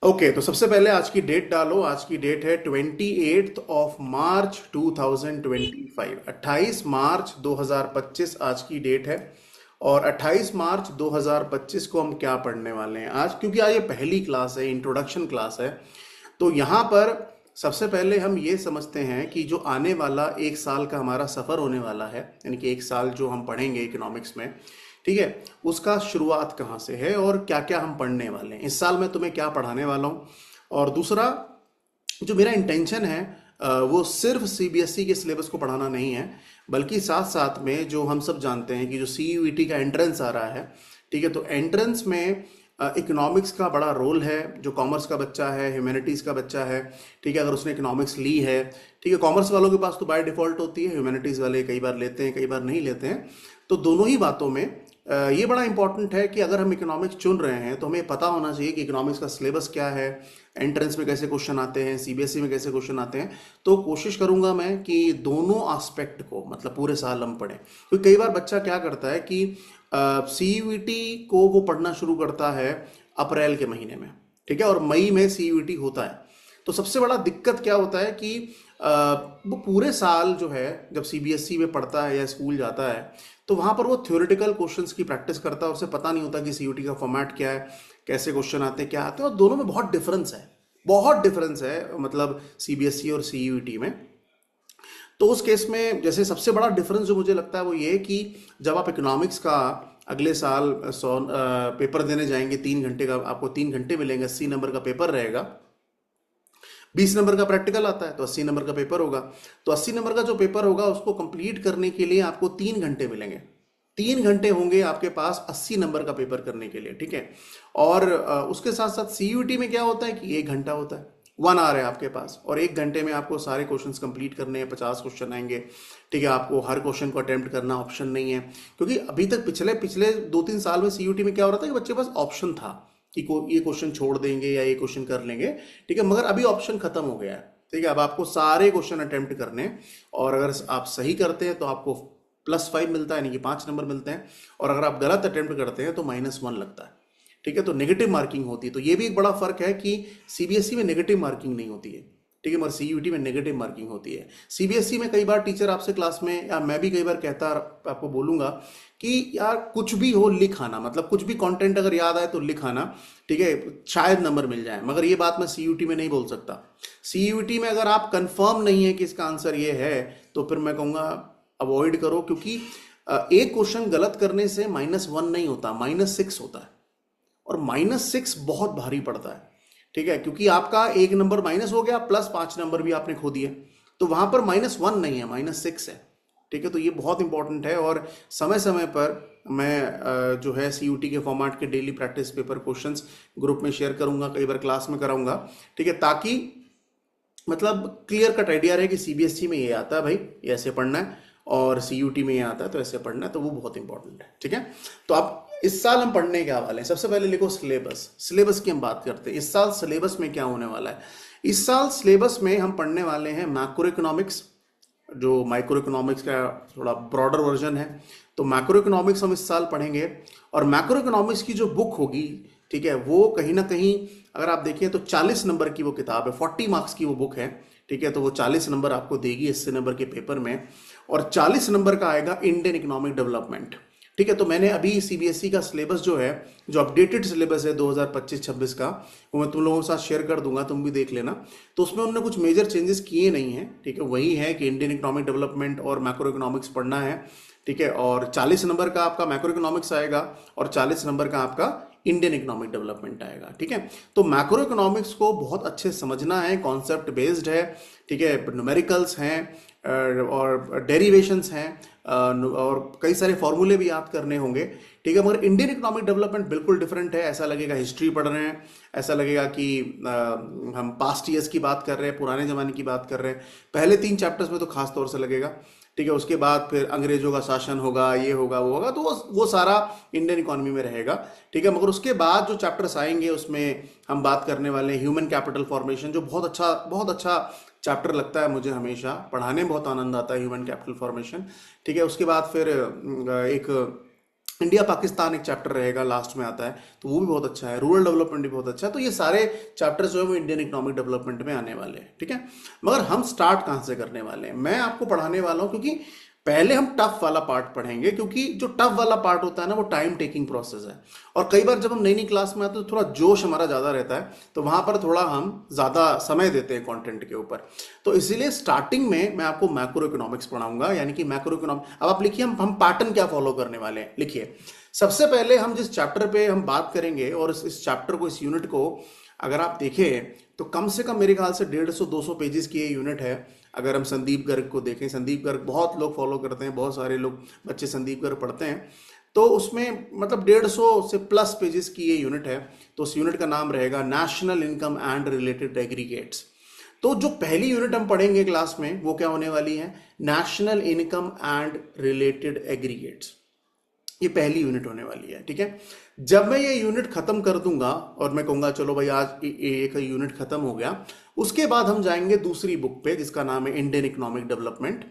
Okay, तो सबसे पहले आज की डेट डालो। आज की डेट है 28 मार्च 2025। 28 मार्च 2025 आज की डेट है। और 28 मार्च 2025 को हम क्या पढ़ने वाले हैं आज, क्योंकि आज ये पहली क्लास है, इंट्रोडक्शन क्लास है। तो यहाँ पर सबसे पहले हम ये समझते हैं कि जो आने वाला एक साल का हमारा सफ़र होने वाला है, यानी कि एक साल जो हम पढ़ेंगे इकोनॉमिक्स में, ठीक है, उसका शुरुआत कहाँ से है और क्या क्या हम पढ़ने वाले हैं इस साल। मैं तुम्हें क्या पढ़ाने वाला हूँ, और दूसरा जो मेरा इंटेंशन है वो सिर्फ सीबीएसई के सिलेबस को पढ़ाना नहीं है, बल्कि साथ साथ में जो हम सब जानते हैं कि जो सीयूईटी का एंट्रेंस आ रहा है, ठीक है, तो एंट्रेंस में इकोनॉमिक्स का बड़ा रोल है। जो कॉमर्स का बच्चा है, ह्यूमैनिटीज़ का बच्चा है, ठीक है, अगर उसने इकोनॉमिक्स ली है, ठीक है, कॉमर्स वालों के पास तो बाय डिफ़ॉल्ट होती है, ह्यूमैनिटीज़ वाले कई बार लेते हैं, कई बार नहीं लेते हैं। तो दोनों ही बातों में ये बड़ा इंपॉर्टेंट है कि अगर हम इकोनॉमिक्स चुन रहे हैं तो हमें पता होना चाहिए कि इकोनॉमिक्स का सिलेबस क्या है, एंट्रेंस में कैसे क्वेश्चन आते हैं, सीबीएसई में कैसे क्वेश्चन आते हैं। तो कोशिश करूंगा मैं कि दोनों एस्पेक्ट को, मतलब पूरे साल हम पढ़ें, क्योंकि कई बार बच्चा क्या करता है कि सीयूईटी को वो पढ़ना शुरू करता है अप्रैल के महीने में, ठीक है, और मई में सीयूईटी होता है। तो सबसे बड़ा दिक्कत क्या होता है कि वो पूरे साल जो है, जब सीबीएसई में पढ़ता है या स्कूल जाता है, तो वहाँ पर वो थ्योरेटिकल क्वेश्चंस की प्रैक्टिस करता है, उसे पता नहीं होता कि सीयूटी का फॉर्मेट क्या है, कैसे क्वेश्चन आते हैं, क्या आते हैं, और दोनों में बहुत डिफरेंस है, बहुत डिफरेंस है, मतलब सीबीएसई और सीयूईटी में। तो उस केस में जैसे सबसे बड़ा डिफरेंस जो मुझे लगता है वो ये कि जब आप इकोनॉमिक्स का अगले साल पेपर देने जाएंगे, 3 घंटे का आपको 3 घंटे मिलेंगे, 80 नंबर का पेपर रहेगा, 20 नंबर का प्रैक्टिकल आता है, तो 80 नंबर का पेपर होगा। तो 80 नंबर का जो पेपर होगा उसको कंप्लीट करने के लिए आपको 3 घंटे मिलेंगे। 3 घंटे होंगे आपके पास 80 नंबर का पेपर करने के लिए, ठीक है। और उसके साथ साथ सीयूटी में क्या होता है कि 1 घंटा होता है, 1 आवर है आपके पास, और 1 घंटे में आपको सारे क्वेश्चंस कंप्लीट करने हैं, 50 क्वेश्चन आएंगे, ठीक है। आपको हर क्वेश्चन को अटेम्प्ट करना ऑप्शन नहीं है, क्योंकि अभी तक पिछले पिछले 2-3 साल में सीयूटी में क्या हो रहा था कि बच्चे पास ऑप्शन था कि ये क्वेश्चन छोड़ देंगे या ये क्वेश्चन कर लेंगे, ठीक है, मगर अभी ऑप्शन खत्म हो गया है, ठीक है। अब आपको सारे क्वेश्चन अटेम्प्ट करने हैं, और अगर आप सही करते हैं तो आपको +5 मिलता है, यानी कि 5 नंबर मिलते हैं, और अगर आप गलत अटेम्प्ट करते हैं तो -1 लगता है, ठीक है। तो नेगेटिव मार्किंग होती है। तो ये भी एक बड़ा फर्क है कि सीबीएसई में नेगेटिव मार्किंग नहीं होती है, ठीक है, मगर सीयूटी में नेगेटिव मार्किंग होती है। सीबीएसई में कई बार टीचर आपसे क्लास में, या मैं भी कई बार कहता आपको बोलूंगा कि यार कुछ भी हो लिख आना, मतलब कुछ भी कंटेंट अगर याद आए तो लिख आना, ठीक है, शायद नंबर मिल जाए। मगर ये बात मैं सीयूटी में नहीं बोल सकता। सीयूटी में अगर आप कंफर्म नहीं है कि इसका आंसर ये है, तो फिर मैं कहूँगा अवॉइड करो, क्योंकि एक क्वेश्चन गलत करने से -1 नहीं होता, -6 होता है, और -6 बहुत भारी पड़ता है, ठीक है, क्योंकि आपका 1 नंबर माइनस हो गया, प्लस 5 नंबर भी आपने खो दिए, तो वहां पर -1 नहीं है, -6 है, ठीक है। तो ये बहुत इंपॉर्टेंट है, और समय समय पर मैं जो है सीयूटी के फॉर्मेट के daily practice paper questions group में शेयर करूंगा, कई बार क्लास में कराऊंगा, ठीक है, ताकि मतलब क्लियर कट आइडिया रहे कि सीबीएसई में ये आता है भाई, ये ऐसे पढ़ना है, और सीयूटी में ये आता है तो ऐसे पढ़ना है, तो वो बहुत इंपॉर्टेंट है, ठीक है। तो आप इस साल हम पढ़ने क्या वाले हैं, सबसे पहले लिखो सिलेबस। सिलेबस की हम बात करते हैं, इस साल सिलेबस में क्या होने वाला है। इस साल सिलेबस में हम पढ़ने वाले हैं मैक्रो इकोनॉमिक्स, जो माइक्रो इकोनॉमिक्स का थोड़ा ब्रॉडर वर्जन है। तो मैक्रो इकोनॉमिक्स हम इस साल पढ़ेंगे, और मैक्रो इकोनॉमिक्स की जो बुक होगी, ठीक है, वो कहीं ना कहीं अगर आप देखें तो 40 नंबर की वो किताब है, 40 मार्क्स की वो बुक है, ठीक है। तो वो 40 नंबर आपको देगी 80 नंबर के पेपर में, और 40 नंबर का आएगा इंडियन इकोनॉमिक डेवलपमेंट, ठीक है। तो मैंने अभी सीबीएसई का सिलेबस जो है, जो अपडेटेड सिलेबस है 2025-26 का, वो मैं तुम लोगों के साथ शेयर कर दूंगा, तुम भी देख लेना। तो उसमें उन्होंने कुछ मेजर चेंजेस किए नहीं है, ठीक है, वही है कि इंडियन इकोनॉमिक डेवलपमेंट और मैक्रो इकोनॉमिक्स पढ़ना है, ठीक है। और 40 नंबर का आपका मैक्रो इकोनॉमिक्स आएगा, और 40 नंबर का आपका इंडियन इकोनॉमिक डेवलपमेंट आएगा, ठीक है। तो मैक्रो इकोनॉमिक्स को बहुत अच्छे से समझना है, कॉन्सेप्ट बेस्ड है, ठीक है, न्यूमेरिकल्स हैं, और डेरिवेशंस हैं, और कई सारे फॉर्मूले भी याद करने होंगे, ठीक है। मगर इंडियन इकोनॉमिक डेवलपमेंट बिल्कुल डिफरेंट है, ऐसा लगेगा हिस्ट्री पढ़ रहे हैं, ऐसा लगेगा कि हम पास्ट ईयर्स की बात कर रहे हैं, पुराने ज़माने की बात कर रहे हैं। पहले 3 चैप्टर्स में तो खास तौर से लगेगा, ठीक है। उसके बाद फिर अंग्रेजों का शासन होगा, ये होगा, वो होगा, तो वो सारा इंडियन इकोनॉमी में रहेगा, ठीक है। मगर उसके बाद जो चैप्टर्स आएंगे उसमें हम बात करने वाले हैं ह्यूमन कैपिटल फॉर्मेशन, जो बहुत अच्छा चैप्टर लगता है मुझे, हमेशा पढ़ाने में बहुत आनंद आता है ह्यूमन कैपिटल फॉर्मेशन, ठीक है। उसके बाद फिर एक इंडिया पाकिस्तान एक चैप्टर रहेगा, लास्ट में आता है, तो वो भी बहुत अच्छा है। रूरल डेवलपमेंट भी बहुत अच्छा है। तो ये सारे चैप्टर्स जो है वो इंडियन इकोनॉमिक डेवलपमेंट में आने वाले हैं, ठीक है। मगर हम स्टार्ट कहाँ से करने वाले हैं, मैं आपको पढ़ाने वाला हूँ, क्योंकि पहले हम टफ वाला पार्ट पढ़ेंगे, क्योंकि जो टफ वाला पार्ट होता है ना वो टाइम टेकिंग प्रोसेस है। और कई बार जब हम नई नई क्लास में आते हैं तो थोड़ा जोश हमारा ज़्यादा रहता है, तो वहाँ पर थोड़ा हम ज़्यादा समय देते हैं कंटेंट के ऊपर। तो इसीलिए स्टार्टिंग में मैं आपको मैक्रो इकोनॉमिक्स पढ़ाऊंगा, यानी कि मैक्रो इकोनॉमिक। अब आप लिखिए, हम पैटर्न क्या फॉलो करने वाले हैं, लिखिए। सबसे पहले हम जिस चैप्टर पे हम बात करेंगे, और इस चैप्टर को, इस यूनिट को अगर आप देखें तो कम से कम मेरे ख्याल से 150-200 पेजेस की ये यूनिट है। अगर हम संदीप गर्ग को देखें, संदीप गर्ग बहुत लोग फॉलो करते हैं, बहुत सारे लोग बच्चे संदीप गर्ग पढ़ते हैं, तो उसमें मतलब 150 से प्लस पेजेस की ये यूनिट है। तो उस यूनिट का नाम रहेगा national income and related aggregates. तो जो पहली यूनिट हम पढ़ेंगे क्लास में वो क्या होने वाली है, national income and related aggregates. ये पहली यूनिट होने वाली है, ठीक है। जब मैं ये यूनिट खत्म कर दूंगा और मैं कहूंगा चलो भाई आज एक यूनिट खत्म हो गया, उसके बाद हम जाएंगे दूसरी बुक पे जिसका नाम है इंडियन इकोनॉमिक डेवलपमेंट।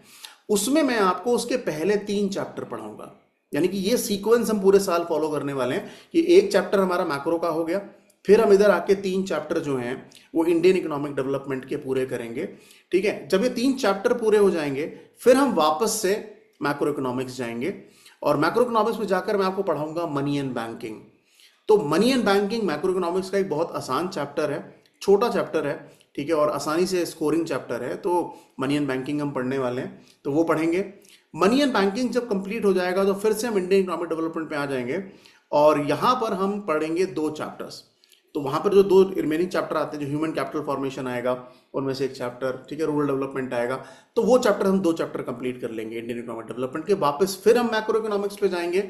उसमें मैं आपको उसके पहले 3 चैप्टर पढ़ाऊंगा। यानी कि ये सीक्वेंस हम पूरे साल फॉलो करने वाले हैं कि एक चैप्टर हमारा मैक्रो का हो गया, फिर हम इधर आके 3 चैप्टर जो हैं वो इंडियन इकोनॉमिक डेवलपमेंट के पूरे करेंगे, ठीक है। जब ये 3 चैप्टर पूरे हो जाएंगे फिर हम वापस से मैक्रो इकोनॉमिक्स जाएंगे, और मैक्रो इकोनॉमिक्स में जाकर मैं आपको पढ़ाऊंगा मनी एंड बैंकिंग। तो money and banking macro economics का एक बहुत आसान चैप्टर है, छोटा चैप्टर है, ठीक है, और आसानी से स्कोरिंग चैप्टर है। तो मनी एंड बैंकिंग हम पढ़ने वाले हैं, तो वो पढ़ेंगे। मनी एंड बैंकिंग जब कंप्लीट हो जाएगा तो फिर से हम इंडियन इकोनॉमिक डेवलपमेंट पे आ जाएंगे, और यहाँ पर हम पढ़ेंगे 2 चैप्टर्स। तो वहाँ पर जो 2 रिमेनिंग चैप्टर आते हैं, जो ह्यूमन कैपिटल फॉर्मेशन आएगा उनमें से एक चैप्टर, ठीक है, रूरल डेवलपमेंट आएगा, तो वो चैप्टर हम 2 चैप्टर कंप्लीट कर लेंगे इंडियन इकोनॉमिक डेवलपमेंट के। वापस फिर हम मैक्रो इकोनॉमिक्स पे जाएंगे,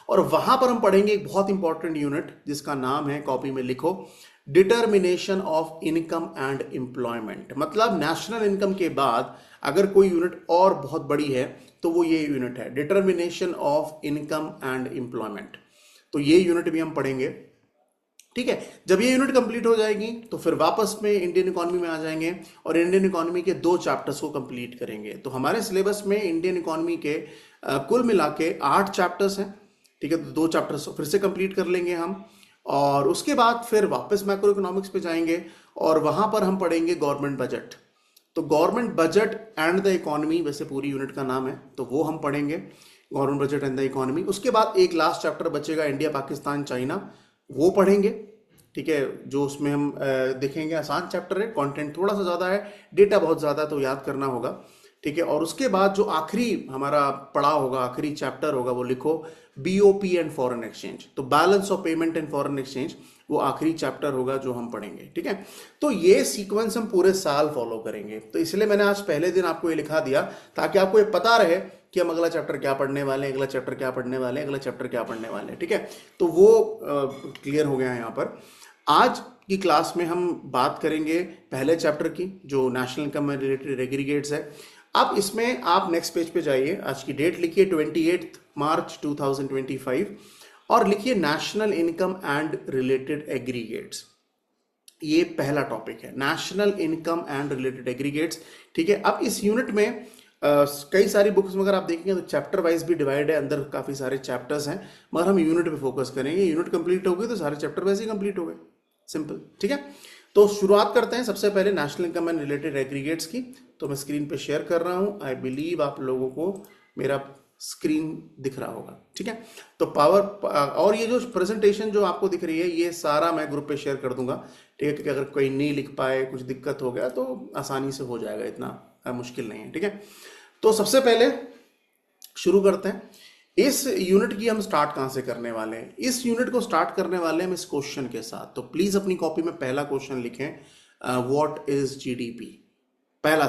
और वहां पर हम पढ़ेंगे एक बहुत इंपॉर्टेंट यूनिट जिसका नाम है, कॉपी में लिखो, determination of income and employment. मतलब नेशनल इनकम के बाद अगर कोई यूनिट और बहुत बड़ी है तो वो ये यूनिट है, determination of income and employment. तो ये यूनिट भी हम पढ़ेंगे, ठीक है। जब ये यूनिट कंप्लीट हो जाएगी तो फिर वापस में इंडियन इकोनॉमी में आ जाएंगे, और इंडियन इकोनॉमी के 2 चैप्टर्स को कंप्लीट करेंगे। तो हमारे सिलेबस में इंडियन इकोनॉमी के कुल मिला के 8 चैप्टर्स हैं, ठीक है। तो 2 चैप्टर्स फिर से कंप्लीट कर लेंगे हम, और उसके बाद फिर वापस मैक्रो इकोनॉमिक्स पे जाएंगे, और वहां पर हम पढ़ेंगे गवर्नमेंट बजट। तो government budget and the economy, वैसे पूरी यूनिट का नाम है, तो वो हम पढ़ेंगे, government budget and the economy. उसके बाद एक लास्ट चैप्टर बचेगा, इंडिया पाकिस्तान चाइना, वो पढ़ेंगे, ठीक है। जो उसमें हम देखेंगे, आसान चैप्टर है, कंटेंट थोड़ा सा ज़्यादा है, डेटा बहुत ज़्यादा, तो याद करना होगा, ठीक है। और उसके बाद जो आखिरी हमारा पढ़ा होगा, आखिरी चैप्टर होगा, वो लिखो बीओपी एंड फॉरेन एक्सचेंज। तो balance of payment and foreign exchange, वो आखिरी चैप्टर होगा जो हम पढ़ेंगे, ठीक है। तो ये सीक्वेंस हम पूरे साल फॉलो करेंगे। तो इसलिए मैंने आज पहले दिन आपको ये लिखा दिया ताकि आपको ये पता रहे कि हम अगला चैप्टर क्या पढ़ने वाले हैं, अगला चैप्टर क्या पढ़ने वाले हैं, अगला चैप्टर क्या पढ़ने वाले हैं, ठीक है। तो वो क्लियर हो गया है यहाँ पर। आज की क्लास में हम बात करेंगे पहले चैप्टर की, जो नेशनल इनकम में रिलेटेड एग्रीगेट्स है। अब इसमें आप नेक्स्ट पेज पे जाइए, आज की डेट लिखिए 28 मार्च 2025, और लिखिए national income and related aggregates. ये पहला टॉपिक है, national income and related aggregates, ठीक है। अब इस यूनिट में कई सारी बुक्स में अगर आप देखेंगे तो चैप्टर वाइज भी डिवाइड है, अंदर काफी सारे चैप्टर्स हैं, मगर हम यूनिट पे फोकस करेंगे। यूनिट कंप्लीट हो गई तो सारे चैप्टर वैसे ही कंप्लीट हो गए, सिंपल, ठीक है। तो शुरुआत करते हैं सबसे पहले national income and related aggregates की। तो मैं स्क्रीन पे शेयर कर रहा हूं, आई बिलीव आप लोगों को मेरा स्क्रीन दिख रहा होगा, ठीक है। तो पावर, और ये जो प्रेजेंटेशन जो आपको दिख रही है ये सारा मैं ग्रुप पे शेयर कर दूंगा, ठीक है, क्योंकि अगर कोई नहीं लिख पाए, कुछ दिक्कत हो गया तो आसानी से हो जाएगा, इतना मुश्किल नहीं है, ठीक है। तो सबसे पहले शुरू करते हैं। इस यूनिट की हम स्टार्ट कहां से करने वाले हैं, इस यूनिट को स्टार्ट करने वाले हैं हम इस क्वेश्चन के साथ। तो प्लीज अपनी कॉपी में पहला क्वेश्चन लिखें, व्हाट इज जीडीपी। पहला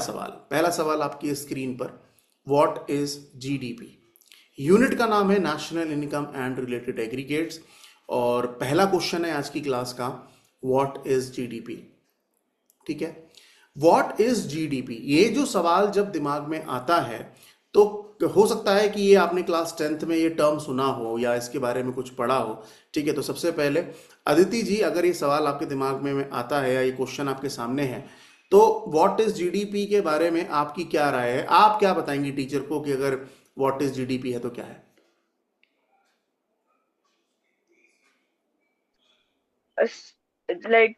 सवाल आपकी स्क्रीन पर, व्हाट इज जीडीपी। यूनिट का नाम है national income and related aggregates, और पहला क्वेश्चन है आज की क्लास का, व्हाट इज जीडीपी, ठीक है। व्हाट इज जीडीपी, ये जो सवाल जब दिमाग में आता है तो हो सकता है कि ये आपने क्लास 10th में ये टर्म सुना हो या इसके बारे में कुछ पढ़ा हो, ठीक है। तो सबसे पहले अदिति जी, अगर ये सवाल आपके दिमाग में आता है या ये क्वेश्चन आपके सामने है, तो व्हाट इज जीडीपी के बारे में आपकी क्या राय है, आप क्या बताएंगी टीचर को कि अगर व्हाट इज जीडीपी है तो क्या है? लाइक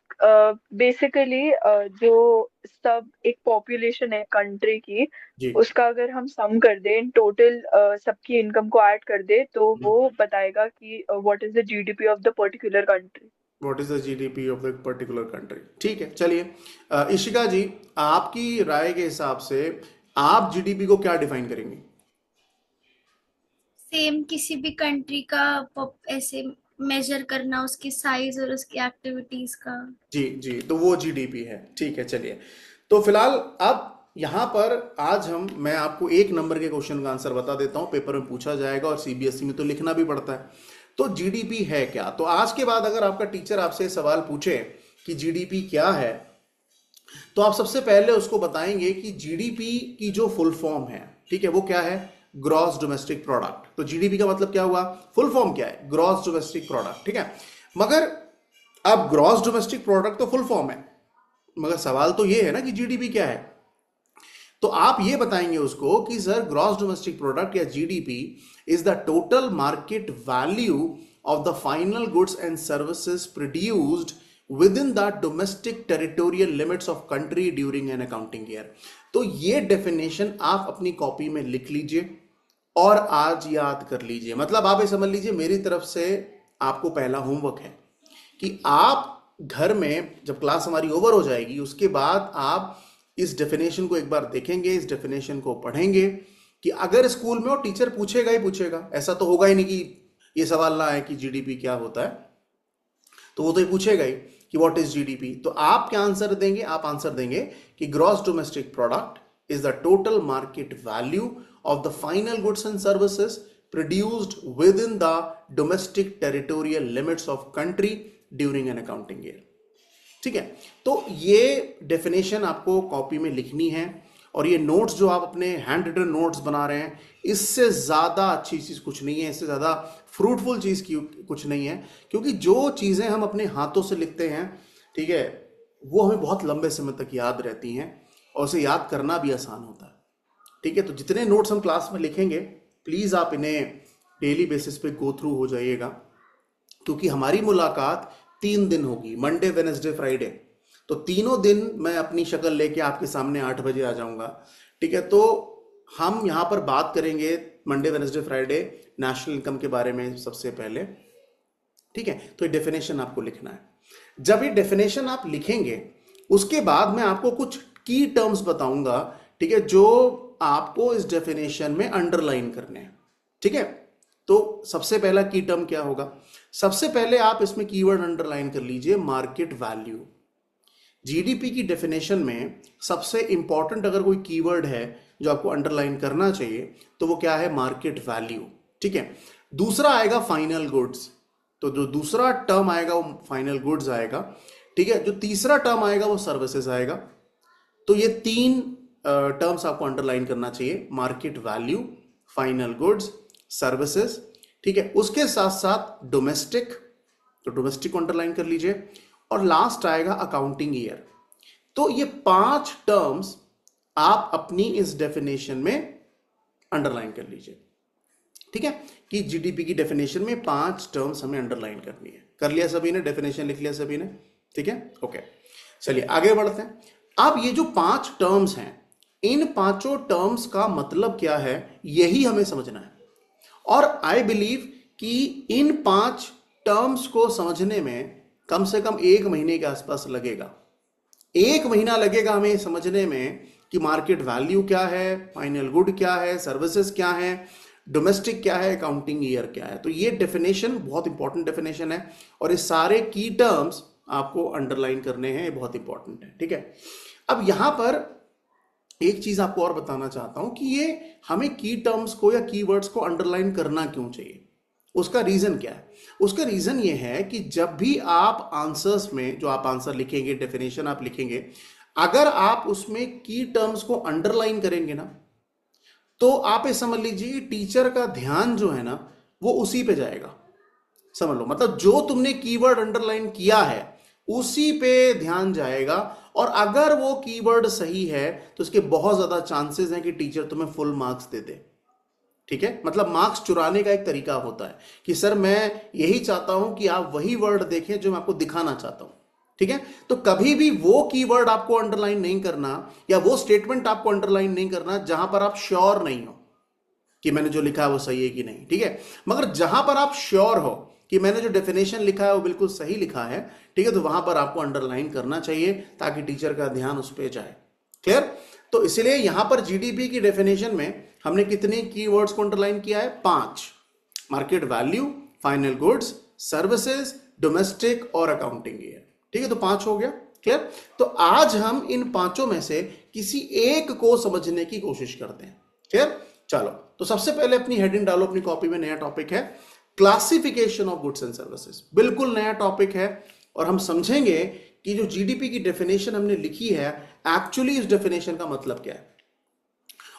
बेसिकली जो सब एक पॉपुलेशन है कंट्री की, जी। उसका अगर हम सम कर दें इन टोटल, सबकी इनकम को ऐड कर दे, तो वो बताएगा कि what is the GDP of the particular country. What is the GDP of the particular country? ठीक है, चलिए। इशिका जी, आपकी राय के हिसाब से आप जीडीपी को क्या डिफाइन करेंगे? सेम किसी भी कंट्री का ऐसे मेजर करना, उसकी साइज और उसकी एक्टिविटीज का। जी जी, तो वो जीडीपी है। ठीक है, चलिए। तो फिलहाल अब यहाँ पर आज मैं आपको एक नंबर के क्वेश्चन का आंसर बता देता हूँ, पेपर में पूछा जाएगा और सीबीएसई में तो लिखना भी पड़ता है। तो जीडीपी है क्या? तो आज के बाद अगर आपका टीचर आपसे सवाल पूछे कि जीडीपी क्या है, तो आप सबसे पहले उसको बताएंगे कि जीडीपी की जो फुल फॉर्म है, ठीक है, वो क्या है? Gross domestic product. तो जीडीपी का मतलब क्या हुआ? फुल फॉर्म क्या है? ग्रॉस डोमेस्टिक प्रोडक्ट, ठीक है। मगर अब ग्रॉस डोमेस्टिक प्रोडक्ट तो फुल फॉर्म है, मगर सवाल तो ये है ना कि जीडीपी क्या है। तो आप ये बताएंगे उसको कि सर, ग्रॉस डोमेस्टिक प्रोडक्ट या GDP is the total market value of the final goods and services produced with in the domestic territorial limits of country during an accounting year. तो ये डेफिनेशन आप अपनी कॉपी में लिख लीजिए और आज याद कर लीजिए। मतलब आप ये समझ लीजिए, मेरी तरफ से आपको पहला होमवर्क है कि आप घर में जब क्लास हमारी ओवर हो जाएगी, उसके बाद आप इस डेफिनेशन को एक बार देखेंगे, इस डेफिनेशन को पढ़ेंगे कि अगर स्कूल में और टीचर पूछेगा ही पूछेगा, ऐसा तो होगा ही नहीं कि ये सवाल ना आए कि जीडीपी क्या होता है। तो वो तो ये पूछेगा ही कि व्हाट इज जीडीपी। तो आप क्या आंसर देंगे? आप आंसर देंगे कि gross domestic product is the total market value of the final goods and services produced with in the domestic territorial limits of country during an accounting year. ठीक है, तो ये डेफिनेशन आपको कॉपी में लिखनी है। और ये नोट्स जो आप अपने हैंड रिटन नोट्स बना रहे हैं, इससे ज़्यादा अच्छी चीज़ कुछ नहीं है, इससे ज़्यादा फ्रूटफुल चीज़ की कुछ नहीं है। क्योंकि जो चीज़ें हम अपने हाथों से लिखते हैं, ठीक है, वो हमें बहुत लंबे समय तक याद रहती हैं और उसे याद करना भी आसान होता है। ठीक है, तो जितने नोट्स हम क्लास में लिखेंगे, प्लीज़ आप इन्हें डेली बेसिस पे गो थ्रू हो जाइएगा। क्योंकि हमारी मुलाकात 3 दिन होगी, मंडे वेनेसडे फ्राइडे। तो तीनों दिन मैं अपनी शक्ल लेके आपके सामने 8 बजे आ जाऊंगा। ठीक है, तो हम यहाँ पर बात करेंगे Monday Wednesday Friday national income के बारे में सबसे पहले। ठीक है, तो ये डेफिनेशन आपको लिखना है। जब ये डेफिनेशन आप लिखेंगे, उसके बाद मैं आपको कुछ की टर्म्स बताऊंगा, ठीक है, जो आपको इस डेफिनेशन में अंडरलाइन करने हैं। ठीक है, तो सबसे पहला की टर्म क्या होगा? सबसे पहले आप इसमें कीवर्ड अंडरलाइन कर लीजिए, मार्केट वैल्यू। जीडीपी की डेफिनेशन में सबसे इंपॉर्टेंट अगर कोई कीवर्ड है जो आपको अंडरलाइन करना चाहिए, तो वो क्या है? Market value. ठीक है, दूसरा आएगा फाइनल गुड्स। तो जो दूसरा टर्म आएगा वो फाइनल गुड्स आएगा। ठीक है, जो तीसरा टर्म आएगा वो सर्विसेज आएगा। तो ये 3 टर्म्स आपको अंडरलाइन करना चाहिए, market value, final goods, services. ठीक है, उसके साथ साथ डोमेस्टिक, तो डोमेस्टिक को अंडरलाइन कर लीजिए। और लास्ट आएगा अकाउंटिंग ईयर। तो ये 5 टर्म्स आप अपनी इस डेफिनेशन में अंडरलाइन कर लीजिए। ठीक है, कि जीडीपी की डेफिनेशन में 5 टर्म्स हमें अंडरलाइन करनी है। कर लिया सभी ने? डेफिनेशन लिख लिया सभी ने? ठीक है, ओके, चलिए आगे बढ़ते हैं। अब ये जो 5 टर्म्स हैं, इन पांचों टर्म्स का मतलब क्या है, यही हमें समझना है। और आई बिलीव कि इन 5 टर्म्स को समझने में कम से कम 1 महीने के आसपास लगेगा। 1 महीना लगेगा हमें समझने में कि मार्केट वैल्यू क्या है, फाइनल गुड क्या है, सर्विसेज क्या है, डोमेस्टिक क्या है, अकाउंटिंग ईयर क्या है। तो ये डेफिनेशन बहुत इंपॉर्टेंट डेफिनेशन है और ये सारे की टर्म्स आपको अंडरलाइन करने हैं, ये बहुत इंपॉर्टेंट है। ठीक है, अब यहां पर एक चीज आपको और बताना चाहता हूं कि ये हमें की टर्म्स को या कीवर्ड्स को अंडरलाइन करना क्यों चाहिए। उसका रीजन क्या है? उसका रीजन ये है कि जब भी आप आंसर्स में जो आप आंसर लिखेंगे, डेफिनेशन आप लिखेंगे, अगर आप उसमें की टर्म्स को अंडरलाइन करेंगे ना, तो आप ये समझ लीजिए टीचर का ध्यान जो है ना, वो उसी पे जाएगा। समझ लो, मतलब जो तुमने कीवर्ड अंडरलाइन किया है उसी पे ध्यान जाएगा। और अगर वो कीवर्ड सही है तो इसके बहुत ज्यादा चांसेस हैं कि टीचर तुम्हें फुल मार्क्स दे दे। ठीक है, मतलब मार्क्स चुराने का एक तरीका होता है कि सर मैं यही चाहता हूं कि आप वही वर्ड देखें जो मैं आपको दिखाना चाहता हूं। ठीक है, तो कभी भी वो कीवर्ड आपको अंडरलाइन नहीं करना या वो स्टेटमेंट आपको अंडरलाइन नहीं करना जहां पर आप श्योर नहीं हो कि मैंने जो लिखा है वो सही है कि नहीं। ठीक है, मगर जहां पर आप श्योर हो कि मैंने जो डेफिनेशन लिखा है वो बिल्कुल सही लिखा है, ठीक है, तो वहां पर आपको अंडरलाइन करना चाहिए ताकि टीचर का ध्यान उस पर जाए। क्लियर? तो इसलिए यहां पर जीडीपी की डेफिनेशन में हमने कितने कीवर्ड्स को अंडरलाइन किया है? 5। Market value, final goods, services, domestic और अकाउंटिंग ईयर। ठीक है, तो 5 हो गया। क्लियर? तो आज हम इन 5 में से किसी एक को समझने की कोशिश करते हैं। क्लियर? चलो, तो सबसे पहले अपनी हेडिंग डालो अपनी कॉपी में। नया टॉपिक है classification of goods and services. बिल्कुल नया टॉपिक है और हम समझेंगे कि जो जीडीपी की डेफिनेशन हमने लिखी है एक्चुअली इस डेफिनेशन का मतलब क्या है।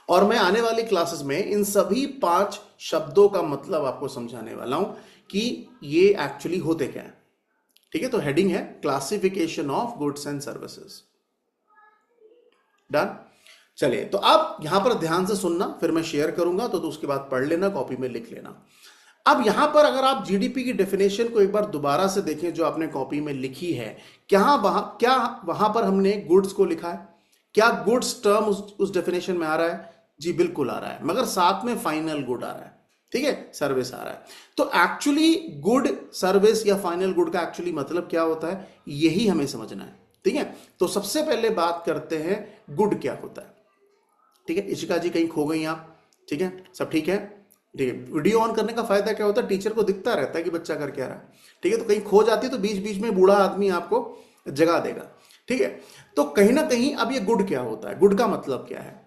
और मैं आने वाली क्लासेस में इन सभी 5 शब्दों का मतलब आपको समझाने वाला हूं कि ये एक्चुअली होते क्या है। ठीक है, तो हेडिंग है classification of goods and services. Done? चलिए, तो आप यहां पर ध्यान से सुनना, फिर मैं शेयर करूंगा तो उसके बाद पढ़ लेना, कॉपी में लिख लेना। अब यहां पर अगर आप जीडीपी की डेफिनेशन को एक बार दोबारा से देखें जो आपने कॉपी में लिखी है, क्या वहां पर हमने गुड्स को लिखा है? क्या गुड्स टर्म उस डेफिनेशन में आ रहा है? जी बिल्कुल आ रहा है, मगर साथ में फाइनल गुड आ रहा है। ठीक है, सर्विस आ रहा है। तो एक्चुअली गुड, सर्विस या फाइनल गुड का एक्चुअली मतलब क्या होता है, यही हमें समझना है। ठीक है, तो सबसे पहले बात करते हैं गुड क्या होता है। ठीक है, इशिका जी कहीं खो गई आप? ठीक है, सब ठीक है? ठीक है, वीडियो ऑन करने का फायदा क्या होता है, टीचर को दिखता रहता है कि बच्चा कर क्या रहा है। ठीक है, तो कहीं खो जाती है तो बीच बीच में बूढ़ा आदमी आपको जगा देगा। ठीक है, तो कहीं ना कहीं अब ये गुड क्या होता है, गुड का मतलब क्या है?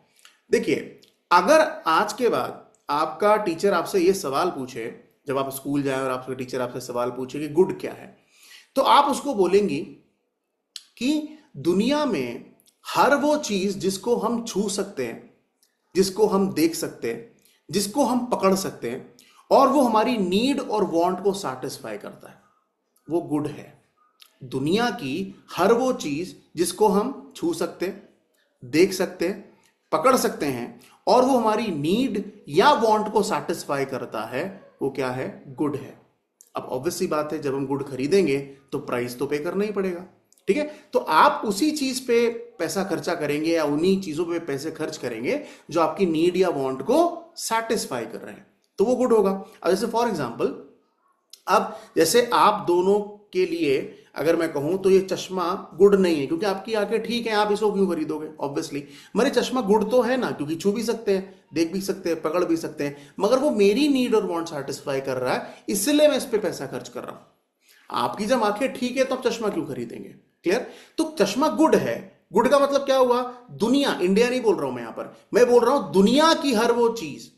देखिए, अगर आज के बाद आपका टीचर आपसे ये सवाल पूछे, जब आप स्कूल जाए और आपका टीचर आपसे सवाल पूछे कि गुड क्या है, तो आप उसको बोलेंगी कि दुनिया में हर वो चीज जिसको हम छू सकते हैं, जिसको हम देख सकते हैं, जिसको हम पकड़ सकते हैं और वो हमारी नीड और वांट को सैटिस्फाई करता है, वो गुड है। दुनिया की हर वो चीज जिसको हम छू सकते हैं, देख सकते हैं, पकड़ सकते हैं और वो हमारी नीड या वांट को सैटिस्फाई करता है, वो क्या है? गुड है। अब ऑब्वियस सी बात है, जब हम गुड खरीदेंगे तो प्राइस तो पे करना ही पड़ेगा। ठीक है, तो आप उसी चीज पे पैसा खर्चा करेंगे या उन्हीं चीजों पे पैसे खर्च करेंगे जो आपकी नीड या वांट को सैटिस्फाई कर रहे हैं, तो वो गुड होगा। अब जैसे फॉर एग्जांपल, अब जैसे आप दोनों के लिए अगर मैं कहूं तो ये चश्मा गुड नहीं है क्योंकि आपकी आंखें ठीक है, आप इसको क्यों खरीदोगे? ऑब्वियसली मेरे चश्मा गुड तो है ना, क्योंकि छू भी सकते हैं, देख भी सकते हैं, पकड़ भी सकते हैं, मगर वो मेरी नीड और वांट सैटिस्फाई कर रहा है, इसलिए मैं इस पे पैसा खर्च कर रहा हूं। आपकी जब आंखें ठीक है तो आप चश्मा क्यों खरीदेंगे? क्लियर? तो चश्मा गुड है। गुड का मतलब क्या हुआ? दुनिया, इंडिया नहीं बोल रहा हूं मैं यहां पर, मैं बोल रहा हूं दुनिया की हर वो चीज,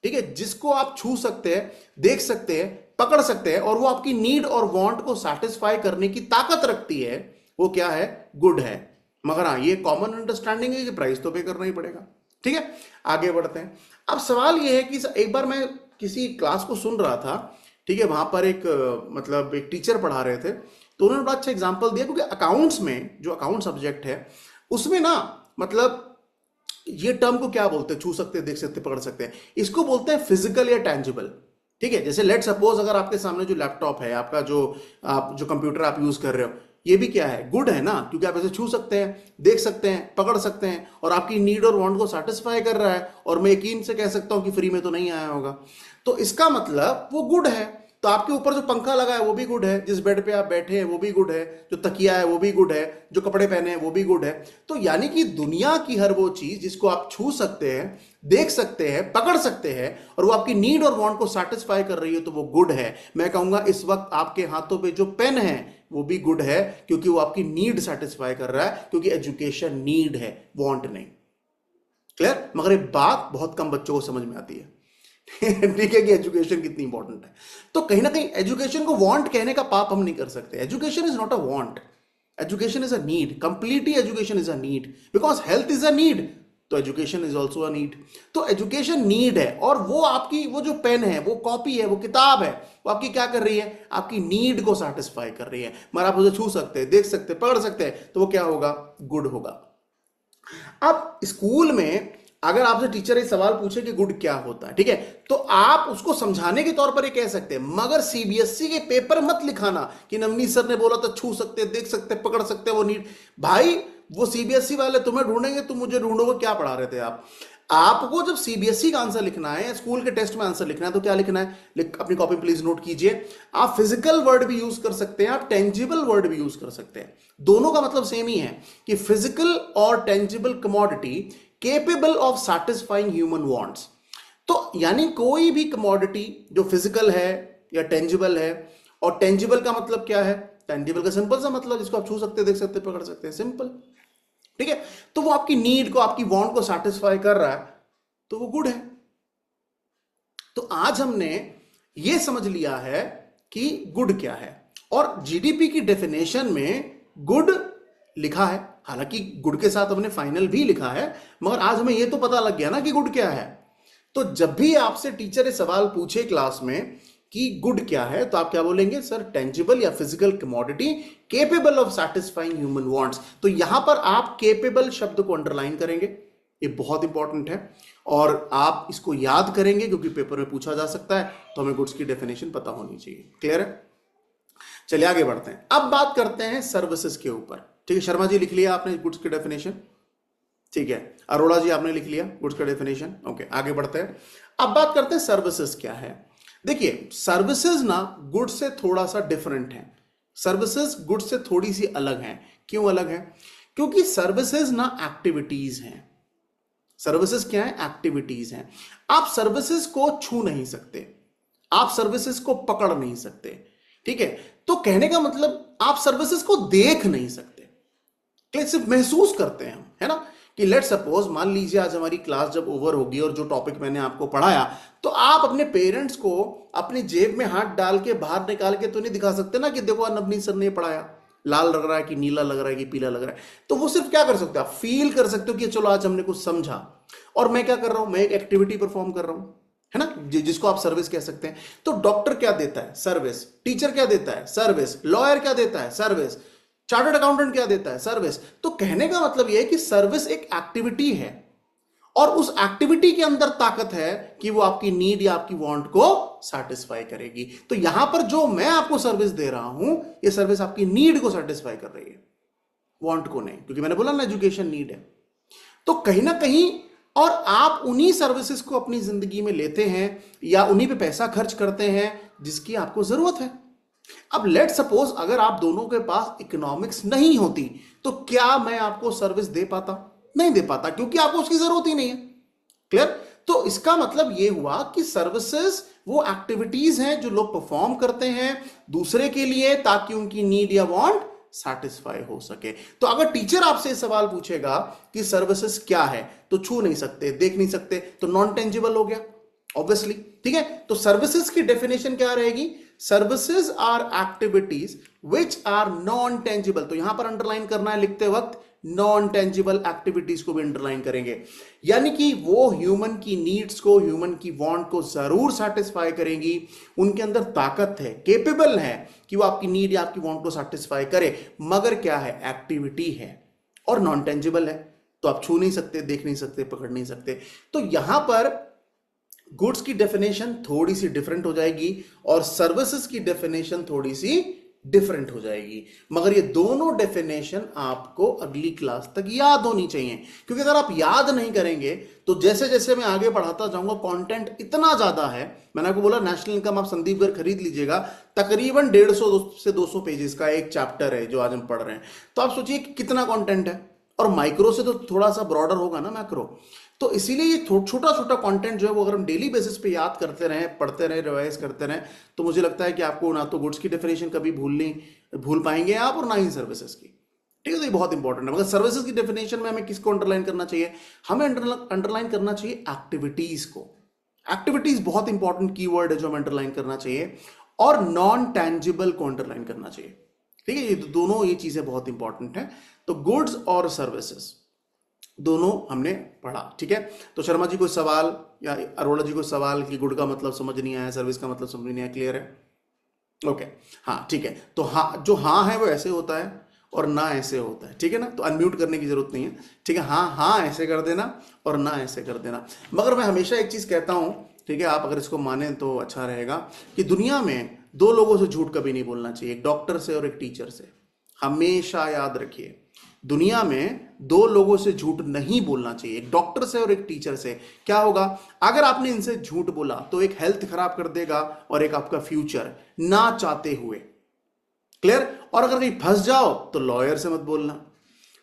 ठीक है, जिसको आप छू सकते हैं, देख सकते हैं, पकड़ सकते हैं और वो आपकी नीड और वांट को सैटिस्फाई करने की ताकत रखती है, वो क्या है? गुड है। मगर हाँ, ये कॉमन अंडरस्टैंडिंग है कि प्राइस तो पे करना ही पड़ेगा। ठीक है, आगे बढ़ते हैं। अब सवाल ये है कि एक बार मैं किसी क्लास को सुन रहा था, ठीक है, वहां पर एक मतलब एक टीचर पढ़ा रहे थे, तो उन्होंने बड़ा अच्छा एग्जाम्पल दिया, क्योंकि अकाउंट्स में जो अकाउंट सब्जेक्ट है उसमें ना, मतलब ये टर्म को क्या बोलते हैं? छू सकते, देख सकते, पकड़ सकते हैं, इसको बोलते हैं फिजिकल या टैंजिबल। ठीक है, जैसे लेट सपोज अगर आपके सामने जो लैपटॉप है, आपका जो कंप्यूटर आप यूज कर रहे हो, ये भी क्या है? गुड है ना, क्योंकि आप ऐसे छू सकते हैं, देख सकते हैं, पकड़ सकते हैं और आपकी नीड और वांट को सैटिस्फाई कर रहा है, और मैं यकीन से कह सकता हूं कि फ्री में तो नहीं आया होगा। तो इसका मतलब वो गुड है। तो आपके ऊपर जो पंखा लगा है वो भी गुड है, जिस बेड पे आप बैठे हैं वो भी गुड है, जो तकिया है वो भी गुड है, जो कपड़े पहने हैं वो भी गुड है। तो यानी कि दुनिया की हर वो चीज जिसको आप छू सकते हैं, देख सकते हैं, पकड़ सकते हैं और वो आपकी नीड और वांट को सैटिस्फाई कर रही है, तो वो गुड है। मैं कहूंगा इस वक्त आपके हाथों पे जो पेन है वो भी गुड है, क्योंकि वो आपकी नीड सैटिस्फाई कर रहा है, क्योंकि एजुकेशन नीड है, वांट नहीं। क्लियर? मगर ये बात बहुत कम बच्चों को समझ में आती है। ठीक है, कि एजुकेशन कितनी इंपॉर्टेंट है। तो कहीं ना कहीं एजुकेशन को वांट कहने का पाप हम नहीं कर सकते। Education is not a want, education is a need. Completely education is a need, because health is a need, तो education is also a need. तो एजुकेशन नीड है, और वो आपकी वो जो पेन है, वो कॉपी है, वो किताब है, वो आपकी क्या कर रही है? आपकी नीड को सैटिस्फाई कर रही है। मगर आप उसे छू सकते हैं, देख सकते हैं, पकड़ सकते हैं, तो वो क्या होगा? गुड होगा। अब स्कूल में अगर आपसे टीचर एक सवाल पूछे कि गुड क्या होता है, ठीक है, तो आप उसको समझाने के तौर पर ये कह सकते हैं, मगर सीबीएसई के पेपर मत लिखाना कि नवनीत सर ने बोला तो छू सकते, देख सकते, पकड़ सकते, वो नीट। भाई वो सीबीएसई वाले तुम्हें ढूंढेंगे, तुम मुझे ढूंढोगे, क्या पढ़ा रहे थे आप। आपको जब सीबीएसई का आंसर लिखना है, स्कूल के टेस्ट में आंसर लिखना है, तो क्या लिखना है, अपनी कॉपी प्लीज नोट कीजिए। आप फिजिकल वर्ड भी यूज कर सकते हैं, आप टेंजिबल वर्ड भी यूज कर सकते हैं। दोनों का मतलब सेम ही है कि फिजिकल और tangible commodity capable of satisfying human wants. तो यानी कोई भी कमोडिटी जो फिजिकल है या टेंजिबल है, और टेंजिबल का मतलब क्या है, टेंजिबल का सिंपल सा मतलब जिसको आप छू सकते, देख सकते, पकड़ सकते हैं, सिंपल, ठीक है। तो वो आपकी नीड को, आपकी वांट को सैटिस्फाई कर रहा है, तो वो गुड है। तो आज हमने ये समझ लिया है कि गुड क्या है, और जीडीपी की डेफिनेशन में गुड लिखा है। हालांकि गुड के साथ हमने फाइनल भी लिखा है, मगर आज हमें यह तो पता लग गया ना कि गुड क्या है। तो जब भी आपसे टीचर ये सवाल पूछे क्लास में कि गुड क्या है, तो आप क्या बोलेंगे, सर टेंजिबल या physical commodity capable of satisfying human wants. तो यहां पर आप केपेबल शब्द को अंडरलाइन करेंगे, ये बहुत इंपॉर्टेंट है, और आप इसको याद करेंगे क्योंकि पेपर में पूछा जा सकता है। तो हमें गुड्स की डेफिनेशन पता होनी चाहिए। क्लियर है? चलिए आगे बढ़ते हैं। अब बात करते हैं सर्विसेज के ऊपर। ठीक है, शर्मा जी लिख लिया आपने गुड्स की डेफिनेशन, ठीक है, अरोड़ा जी आपने लिख लिया गुड्स का डेफिनेशन। ओके, आगे बढ़ते हैं। अब बात करते हैं सर्विसेज क्या है। देखिए, सर्विसेज ना गुड्स से थोड़ा सा डिफरेंट है। सर्विसेज गुड्स से थोड़ी सी अलग है। क्यों अलग है? क्योंकि सर्विसेज ना एक्टिविटीज हैं। सर्विसेज क्या है? एक्टिविटीज हैं। आप सर्विसेज को छू नहीं सकते, आप सर्विसेज को पकड़ नहीं सकते, ठीक है। तो कहने का मतलब आप सर्विसेज को देख नहीं सकते, सिर्फ महसूस करते हैं हम, है ना। कि लेट सपोज, मान लीजिए आज हमारी क्लास जब ओवर होगी और जो टॉपिक मैंने आपको पढ़ाया, तो आप अपने पेरेंट्स को अपनी जेब में हाथ डाल के बाहर निकाल के तो नहीं दिखा सकते ना कि देखो नवनीत सर ने पढ़ाया, लाल लग रहा है कि नीला लग रहा है कि पीला लग रहा है। तो वो सिर्फ क्या कर सकते हो, आप फील कर सकते हो कि चलो आज हमने कुछ समझा, और मैं क्या कर रहा हूं, मैं एक एक्टिविटी परफॉर्म कर रहा हूं, है ना, जिसको आप सर्विस कह सकते हैं। तो डॉक्टर क्या देता है? सर्विस। टीचर क्या देता है? सर्विस। लॉयर क्या देता है? सर्विस। चार्टर्ड अकाउंटेंट क्या देता है? सर्विस। तो कहने का मतलब यह है कि सर्विस एक एक्टिविटी है, और उस एक्टिविटी के अंदर ताकत है कि वो आपकी नीड या आपकी वांट को सेटिस्फाई करेगी। तो यहां पर जो मैं आपको सर्विस दे रहा हूं, ये सर्विस आपकी नीड को सेटिस्फाई कर रही है, वांट को नहीं, क्योंकि मैंने बोला ना एजुकेशन नीड है। तो कहीं ना कहीं, और आप उन्हीं सर्विसेज को अपनी जिंदगी में लेते हैं या उन्हीं पे पैसा खर्च करते हैं जिसकी आपको जरूरत है। अब लेट सपोज अगर आप दोनों के पास इकोनॉमिक्स नहीं होती, तो क्या मैं आपको सर्विस दे पाता? नहीं दे पाता, क्योंकि आपको उसकी जरूरत ही नहीं है। क्लियर? तो इसका मतलब यह हुआ कि सर्विसेज वो एक्टिविटीज हैं जो लोग परफॉर्म करते हैं दूसरे के लिए, ताकि उनकी नीड या वांट सैटिस्फाई हो सके। तो अगर टीचर आपसे सवाल पूछेगा कि सर्विसेज क्या है, तो छू नहीं सकते, देख नहीं सकते, तो नॉन टेंजिबल हो गया ऑब्वियसली, ठीक है। तो सर्विसेज की डेफिनेशन क्या रहेगी? Services are activities which are non tangible. तो यहां पर अंडरलाइन करना है लिखते वक्त, नॉन टेंजिबल एक्टिविटीज को भी अंडरलाइन करेंगे, यानी कि वो ह्यूमन की नीड्स को, ह्यूमन की वांट को जरूर सेटिस्फाई करेंगी, उनके अंदर ताकत है, केपेबल है कि वो आपकी नीड या आपकी वांट को सेटिस्फाई करे, मगर क्या है, एक्टिविटी है और नॉन टेंजिबल है। तो आप छू नहीं सकते, देख नहीं सकते, पकड़ नहीं सकते। तो यहां पर गुड्स की डेफिनेशन थोड़ी सी डिफरेंट हो जाएगी और सर्विसेज की डेफिनेशन थोड़ी सी डिफरेंट हो जाएगी, मगर ये दोनों डेफिनेशन आपको अगली क्लास तक याद होनी चाहिए। क्योंकि अगर आप याद नहीं करेंगे तो जैसे जैसे मैं आगे बढ़ाता जाऊंगा, कंटेंट इतना ज्यादा है। मैंने आपको बोला नेशनल इनकम आप संदीप घर खरीद लीजिएगा, तकरीबन 150 से 200 पेजेस का एक चैप्टर है जो आज हम पढ़ रहे हैं। तो आप सोचिए कि कितना कंटेंट है, और माइक्रो से तो थोड़ा सा ब्रॉडर होगा ना मैक्रो। तो इसीलिए ये छोटा छोटा कंटेंट जो है वो अगर हम डेली बेसिस पे याद करते रहें, पढ़ते रहें, रिवाइज करते रहें, तो मुझे लगता है कि आपको ना तो गुड्स की डेफिनेशन कभी भूल पाएंगे आप, और ना ही सर्विसेज की। ठीक है, तो ये बहुत इंपॉर्टेंट है। मगर सर्विसेज की डेफिनेशन में हमें किसको अंडरलाइन करना चाहिए? हमें अंडरलाइन करना चाहिए एक्टिविटीज को। एक्टिविटीज बहुत इंपॉर्टेंट कीवर्ड है जो हमें अंडरलाइन करना चाहिए, और नॉन टैंजिबल को अंडरलाइन करना चाहिए। ठीक है, ये दोनों ये चीजें बहुत इंपॉर्टेंट है। तो गुड्स और सर्विसेज दोनों हमने पढ़ा। ठीक है, तो शर्मा जी कोई सवाल या अरोड़ा जी कोई सवाल कि गुड का मतलब समझ नहीं आया, सर्विस का मतलब समझ नहीं आया? क्लियर है? ओके, हाँ ठीक है। तो हाँ, जो हाँ है वो ऐसे होता है, और ना ऐसे होता है, ठीक है ना। तो अनम्यूट करने की जरूरत नहीं है, ठीक है। हाँ हाँ ऐसे कर देना और ना ऐसे कर देना। मगर मैं हमेशा एक चीज कहता हूं, ठीक है, आप अगर इसको माने तो अच्छा रहेगा, कि दुनिया में दो लोगों से झूठ कभी नहीं बोलना चाहिए, एक डॉक्टर से और एक टीचर से। हमेशा याद रखिए, दुनिया में दो लोगों से झूठ नहीं बोलना चाहिए, एक डॉक्टर से और एक टीचर से। क्या होगा अगर आपने इनसे झूठ बोला, तो एक हेल्थ खराब कर देगा और एक आपका फ्यूचर, ना चाहते हुए। क्लियर। और अगर कहीं फंस जाओ तो लॉयर से मत बोलना,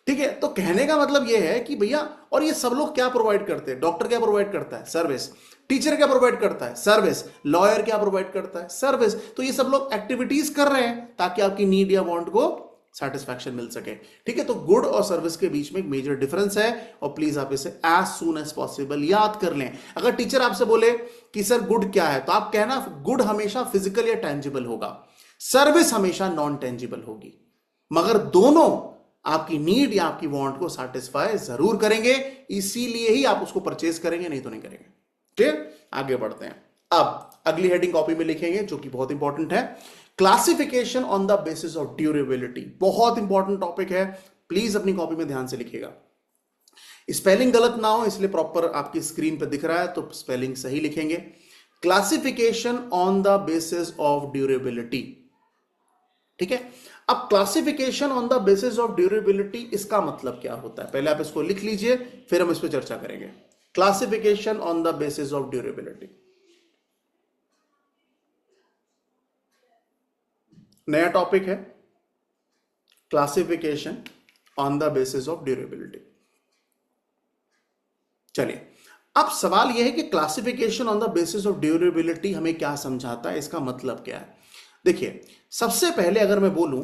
ठीक है। तो कहने का मतलब यह है कि भैया, और ये सब लोग क्या प्रोवाइड करते हैं, डॉक्टर क्या प्रोवाइड करता है, सर्विस। टीचर क्या प्रोवाइड करता है, सर्विस। लॉयर क्या प्रोवाइड करता है, सर्विस। तो ये सब लोग एक्टिविटीज कर रहे हैं ताकि आपकी नीड या वांट को सेटिस्फैक्शन मिल सके, ठीक है। तो गुड और सर्विस के बीच में एक मेजर डिफरेंस है, और प्लीज आप इसे एज सून एज पॉसिबल याद कर लें। अगर टीचर आपसे बोले कि सर गुड क्या है, तो आप कहना गुड हमेशा फिजिकल या टेंजिबल होगा, सर्विस हमेशा नॉन टेंजिबल होगी, मगर दोनों आपकी नीड या आपकी वांट को सेटिस्फाई जरूर करेंगे, इसीलिए ही आप उसको परचेज करेंगे, नहीं तो नहीं करेंगे। ठीक, आगे बढ़ते हैं। अब अगली हेडिंग कॉपी में लिखेंगे जो कि बहुत इंपॉर्टेंट है, classification on the basis of durability. बहुत इंपॉर्टेंट टॉपिक है, प्लीज अपनी कॉपी में ध्यान से लिखिएगा। स्पेलिंग गलत ना हो, इसलिए प्रॉपर आपकी स्क्रीन पर दिख रहा है तो स्पेलिंग सही लिखेंगे। Classification on the basis of durability, ठीक है। अब classification on the basis of durability, इसका मतलब क्या होता है, पहले आप इसको लिख लीजिए, फिर हम इस पर चर्चा करेंगे। Classification on the basis of durability, नया टॉपिक है, classification on the basis of durability. चलिए, अब सवाल यह है कि classification on the basis of durability हमें क्या समझाता है, इसका मतलब क्या है। देखिए, सबसे पहले अगर मैं बोलूं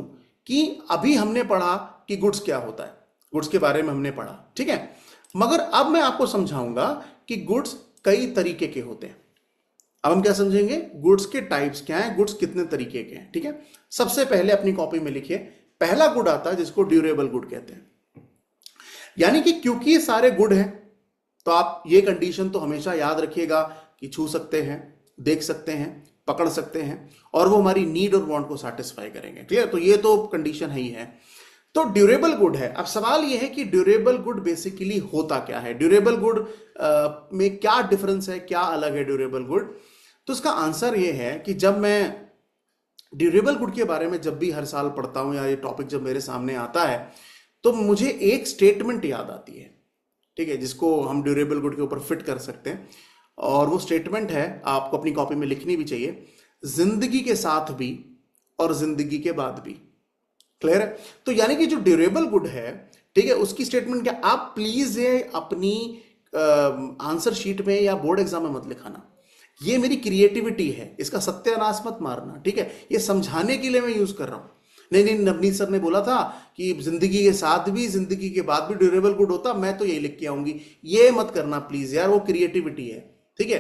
कि अभी हमने पढ़ा कि गुड्स क्या होता है, गुड्स के बारे में हमने पढ़ा, ठीक है। मगर अब मैं आपको समझाऊंगा कि गुड्स कई तरीके के होते हैं। अब हम क्या समझेंगे, गुड्स के टाइप्स क्या हैं, गुड्स कितने तरीके के हैं, ठीक है। सबसे पहले अपनी कॉपी में लिखिए, पहला गुड आता है जिसको ड्यूरेबल गुड कहते हैं। यानी कि क्योंकि ये सारे गुड हैं, तो आप ये कंडीशन तो हमेशा याद रखिएगा कि छू सकते हैं, देख सकते हैं, पकड़ सकते हैं, और वो हमारी नीड और वांट को सेटिस्फाई करेंगे। क्लियर। तो ये तो कंडीशन है ही है। तो ड्यूरेबल गुड है। अब सवाल ये है कि ड्यूरेबल गुड बेसिकली होता क्या है, ड्यूरेबल गुड में क्या डिफरेंस है, क्या अलग है ड्यूरेबल गुड। तो इसका आंसर ये है कि जब मैं ड्यूरेबल गुड के बारे में जब भी हर साल पढ़ता हूं, या ये टॉपिक जब मेरे सामने आता है, तो मुझे एक स्टेटमेंट याद आती है, ठीक है, जिसको हम ड्यूरेबल गुड के ऊपर फिट कर सकते हैं। और वो स्टेटमेंट है, आपको अपनी कॉपी में लिखनी भी चाहिए, जिंदगी के साथ भी और जिंदगी के बाद भी। क्लियर है। तो यानी कि जो ड्यूरेबल गुड है, ठीक है, उसकी स्टेटमेंट क्या, आप प्लीज ये अपनी आंसर शीट में या बोर्ड एग्जाम में मत लिखाना, ये मेरी क्रिएटिविटी है, इसका सत्यानाश मत मारना, ठीक है। ये समझाने के लिए मैं यूज कर रहा हूं। नहीं नहीं, नवनीत सर ने बोला था कि जिंदगी के साथ भी जिंदगी के बाद भी ड्यूरेबल गुड होता, मैं तो यही लिख के आऊंगी, ये मत करना प्लीज यार, वो क्रिएटिविटी है, ठीक है।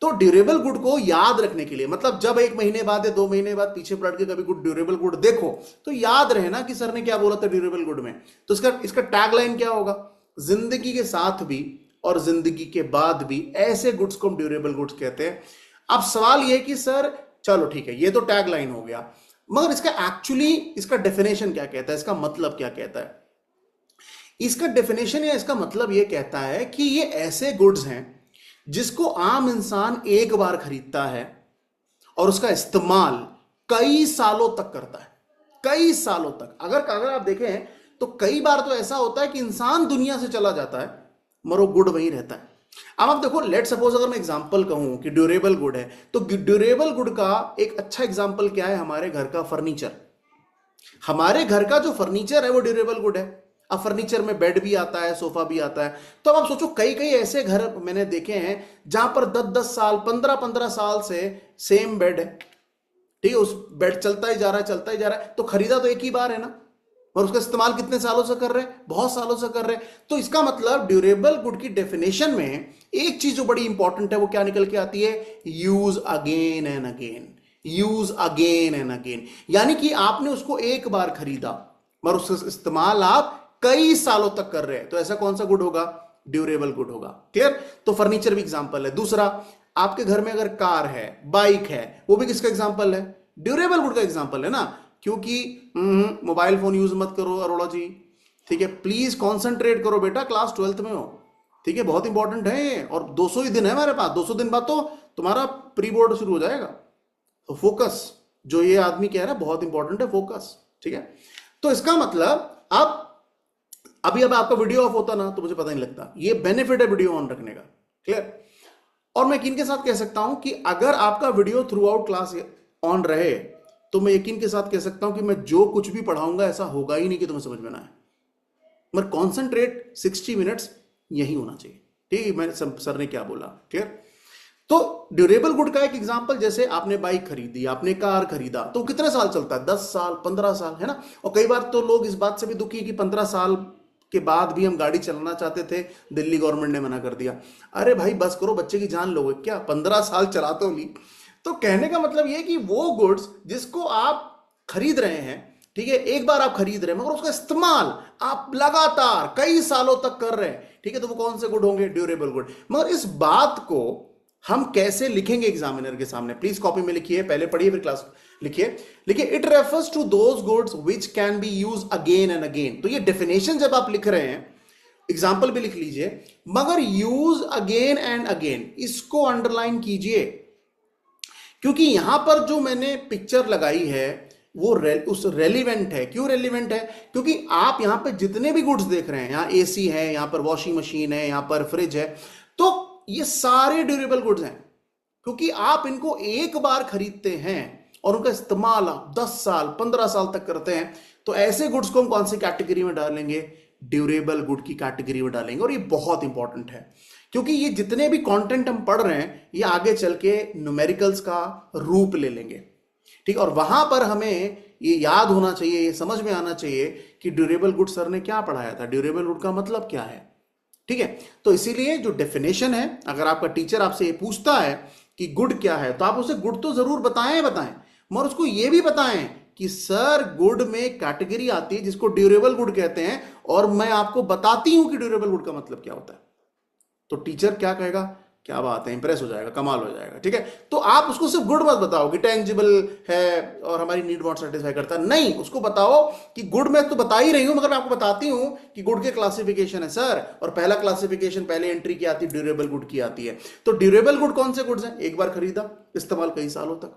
तो ड्यूरेबल गुड को याद रखने के लिए, मतलब जब 1 महीने बाद या 2 महीने बाद पीछे पलट के कभी गुड ड्यूरेबल गुड देखो, तो याद रहे ना कि सर ने क्या बोला था ड्यूरेबल गुड में। तो इसका टैगलाइन क्या होगा, जिंदगी के साथ भी और जिंदगी के बाद भी, ऐसे गुड्स को हम ड्यूरेबल गुड्स कहते हैं। अब सवाल यह कि सर चलो ठीक है, ये तो टैगलाइन हो गया, मगर इसका एक्चुअली इसका डेफिनेशन क्या कहता है, इसका मतलब क्या कहता है। इसका डेफिनेशन या इसका मतलब यह कहता है कि ये ऐसे गुड्स हैं जिसको आम इंसान एक बार खरीदता है और उसका इस्तेमाल कई सालों तक करता है, कई सालों तक। अगर आप देखें तो कई बार तो ऐसा होता है कि इंसान दुनिया से चला जाता है मगर वो गुड वहीं रहता है। अब आप देखो, लेट सपोज अगर मैं एग्जांपल कहूं कि ड्यूरेबल गुड है, तो ड्यूरेबल गुड का एक अच्छा एग्जांपल क्या है, हमारे घर का फर्नीचर। हमारे घर का जो फर्नीचर है वो ड्यूरेबल गुड है। अब फर्नीचर में बेड भी आता है, सोफा भी आता है। तो अब आप सोचो, कई कई ऐसे घर मैंने देखे हैं जहां पर 10-10 साल 15-15 साल से सेम बेड है, ठीक है, उस बेड चलता ही जा रहा है, चलता ही जा रहा है। तो खरीदा तो एक ही बार है ना, और उसका इस्तेमाल कितने सालों से कर रहे हैं, बहुत सालों से कर रहे हैं। तो इसका मतलब ड्यूरेबल गुड की डेफिनेशन में एक चीज जो बड़ी इंपॉर्टेंट है वो क्या निकल के आती है, use again and again, use again and again. यानी कि आपने उसको एक बार खरीदा और उसका इस्तेमाल आप कई सालों तक कर रहे हैं, तो ऐसा कौन सा गुड होगा, ड्यूरेबल गुड होगा। क्लियर। तो फर्नीचर भी एग्जांपल है। दूसरा, आपके घर में अगर कार है, बाइक है, वो भी किसका एग्जांपल है, ड्यूरेबल गुड का एग्जांपल है ना। क्योंकि मोबाइल फोन यूज मत करो अरोड़ा जी, ठीक है, प्लीज कॉन्सेंट्रेट करो बेटा, क्लास 12th में हो, ठीक है, बहुत इंपॉर्टेंट है, और 200 ही दिन है हमारे पास, 200 दिन बाद तो तुम्हारा प्री बोर्ड शुरू हो जाएगा, तो फोकस, जो ये आदमी कह रहा है बहुत इंपॉर्टेंट है, फोकस, ठीक है। तो इसका मतलब अब अभी अब आपका वीडियो ऑफ होता ना तो मुझे पता नहीं लगता, ये बेनिफिट है वीडियो ऑन रखने का, क्लियर। और मैं यकीन के साथ कह सकता हूं कि अगर आपका video through out class on रहे तो मैं यकीन के साथ कह सकता हूं कि मैं जो कुछ भी पढ़ाऊंगा ऐसा होगा ही नहीं कि तुम्हें समझ में ना आए, मगर कॉन्सेंट्रेट 60 मिनट्स यही होना चाहिए, ठीक है। मैंने सर ने क्या बोला, क्लियर। तो ड्यूरेबल गुड का एक एग्जांपल, जैसे आपने बाइक खरीदी, आपने कार खरीदा, तो कितने साल चलता है, 10 साल 15 साल, है ना। और कई बार तो लोग इस बात से भी दुखी है कि 15 साल के बाद भी हम गाड़ी चलाना चाहते थे, दिल्ली गवर्नमेंट ने मना कर दिया। अरे भाई बस करो, बच्चे की जान लोगे क्या, 15 साल चला तो ली। तो कहने का मतलब ये कि वो गुड्स जिसको आप खरीद रहे हैं, ठीक है, एक बार आप खरीद रहे हैं मगर उसका इस्तेमाल आप लगातार कई सालों तक कर रहे हैं, ठीक है, तो वो कौन से गुड होंगे, ड्यूरेबल गुड। मगर इस बात को हम कैसे लिखेंगे एग्जामिनर के सामने, प्लीज कॉपी में लिखिए, पहले पढ़िए फिर क्लास लिखिए। It refers to those goods which can be use again and again. तो ये डेफिनेशन जब आप लिख रहे हैं, एग्जाम्पल भी लिख लीजिए, मगर यूज अगेन एंड अगेन इसको अंडरलाइन कीजिए, क्योंकि यहां पर जो मैंने पिक्चर लगाई है वो उस रेलिवेंट है। क्यों रेलिवेंट है, क्योंकि आप यहां पे जितने भी गुड्स देख रहे हैं, यहां एसी है, यहां पर वॉशिंग मशीन है, यहां पर फ्रिज है, तो ये सारे ड्यूरेबल गुड्स हैं, क्योंकि आप इनको एक बार खरीदते हैं और उनका इस्तेमाल आप 10 साल 15 साल तक करते हैं। तो ऐसे गुड्स को हम कौन सी कैटेगरी में डालेंगे, ड्यूरेबल गुड की कैटेगरी में डालेंगे। और ये बहुत इंपॉर्टेंट है, क्योंकि ये जितने भी कंटेंट हम पढ़ रहे हैं ये आगे चल के न्यूमेरिकल्स का रूप ले लेंगे, ठीक। और वहां पर हमें ये याद होना चाहिए, ये समझ में आना चाहिए कि ड्यूरेबल गुड सर ने क्या पढ़ाया था, ड्यूरेबल गुड का मतलब क्या है, ठीक है। तो इसीलिए जो डेफिनेशन है, अगर आपका टीचर आपसे ये पूछता है कि गुड क्या है, तो आप उसे गुड तो जरूर बताएं, मगर उसको ये भी बताएं कि सर गुड में कैटेगरी आती है जिसको ड्यूरेबल गुड कहते हैं, और मैं आपको बताती हूं कि ड्यूरेबल गुड का मतलब क्या होता है। तो टीचर क्या कहेगा, क्या बात है, इंप्रेस हो जाएगा, कमाल हो जाएगा, ठीक है। तो आप उसको सिर्फ गुड मत बताओ कि टेंजिबल है और हमारी नीड वांट सेटिस्फाई करता है, नहीं, उसको बताओ कि गुड मैं तो बता ही रही हूं, मगर मैं आपको बताती हूं कि गुड के क्लासिफिकेशन है सर, और पहला क्लासिफिकेशन पहले एंट्री की आती है, ड्यूरेबल गुड की आती है। तो ड्यूरेबल गुड कौन से गुड्स हैं, एक बार खरीदा, इस्तेमाल कई सालों तक,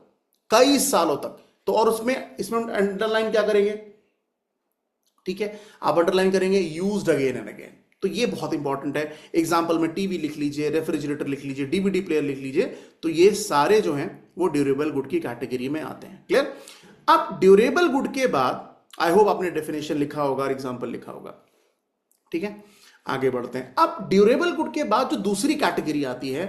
कई सालों तक। तो और इसमें अंडरलाइन क्या करेंगे, ठीक है, आप अंडरलाइन करेंगे यूज्ड अगेन एंड अगेन। तो ये बहुत इंपॉर्टेंट है। एग्जाम्पल में टीवी लिख लीजिए, रेफ्रिजरेटर लिख लीजिए, डीवीडी प्लेयर लिख लीजिए, तो ये सारे जो हैं वो ड्यूरेबल गुड की कैटेगरी में आते हैं, क्लियर। अब ड्यूरेबल गुड के बाद आई होप आपने डेफिनेशन लिखा होगा और एग्जाम्पल लिखा होगा, ठीक है, आगे बढ़ते हैं। अब ड्यूरेबल गुड के बाद जो दूसरी कैटेगरी आती है,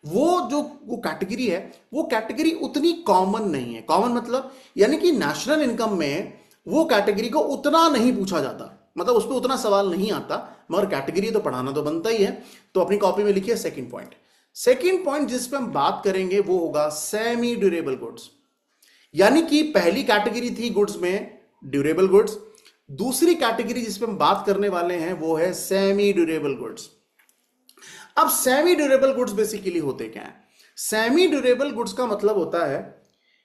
वो कैटेगरी है, वो कैटेगरी उतनी कॉमन नहीं है। कॉमन मतलब यानी कि नेशनल इनकम में वो कैटेगरी को उतना नहीं पूछा जाता, मतलब उस पर उतना सवाल नहीं आता, मगर कैटेगरी तो पढ़ाना तो बनता ही है। तो अपनी कॉपी में लिखिए सेकंड पॉइंट जिस पे हम बात करेंगे वो होगा सेमी ड्यूरेबल गुड्स। यानी कि पहली कैटेगरी थी गुड्स में ड्यूरेबल गुड्स, दूसरी कैटेगरी जिस पे हम बात करने वाले हैं वो है सेमी ड्यूरेबल गुड्स। अब सेमी ड्यूरेबल गुड्स बेसिकली होते क्या है, सेमी ड्यूरेबल गुड्स का मतलब होता है,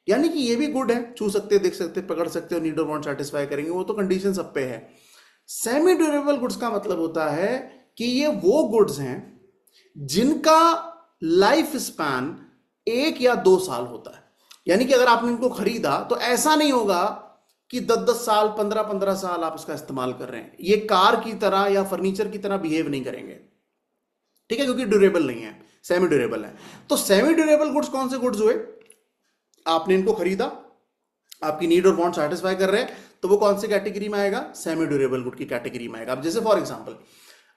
यानी कि ये भी गुड है, छू सकते, देख सकते, पकड़ सकते हो, नीड और वांट सेटिस्फाई करेंगे, वो तो कंडीशन सब पे है। सेमी ड्यूरेबल गुड्स का मतलब होता है कि ये वो गुड्स हैं जिनका लाइफ स्पैन 1 या 2 साल होता है। यानी कि अगर आपने इनको खरीदा तो ऐसा नहीं होगा कि 10-10 साल 15-15 साल आप इसका इस्तेमाल कर रहे हैं, ये कार की तरह या फर्नीचर की तरह बिहेव नहीं करेंगे, ठीक है, क्योंकि ड्यूरेबल नहीं है, सेमी ड्यूरेबल है। तो सेमी ड्यूरेबल गुड्स कौन से गुड्स हुए, आपने इनको खरीदा, आपकी नीड और वांट सेटिस्फाई कर रहे हैं, तो वो कौन सी कैटेगरी में आएगा, सेमी ड्यूरेबल गुड की कैटेगरी में आएगा। अब जैसे फॉर एग्जांपल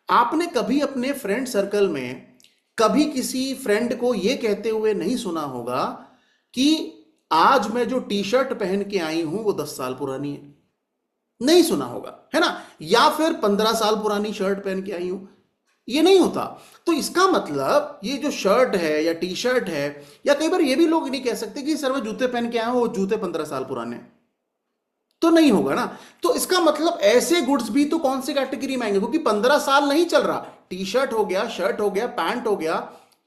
आपने कभी अपने फ्रेंड सर्कल में कभी किसी फ्रेंड को यह कहते हुए नहीं सुना होगा कि आज मैं जो टी शर्ट पहन के आई हूं वो 10 साल पुरानी है, नहीं सुना होगा, है ना। या फिर 15 साल पुरानी शर्ट पहन के आई हूं, ये नहीं होता। तो इसका मतलब ये जो शर्ट है या टी शर्ट है, या कई बार ये भी लोग नहीं कह सकते कि सर मैं जूते पहन के आया हूं, वो जूते 15 साल पुराने, तो नहीं होगा ना। तो इसका मतलब ऐसे गुड्स भी तो कौन सी कैटेगरी में आएंगे, क्योंकि 15 साल नहीं चल रहा, टी शर्ट हो गया, शर्ट हो गया, पैंट हो गया,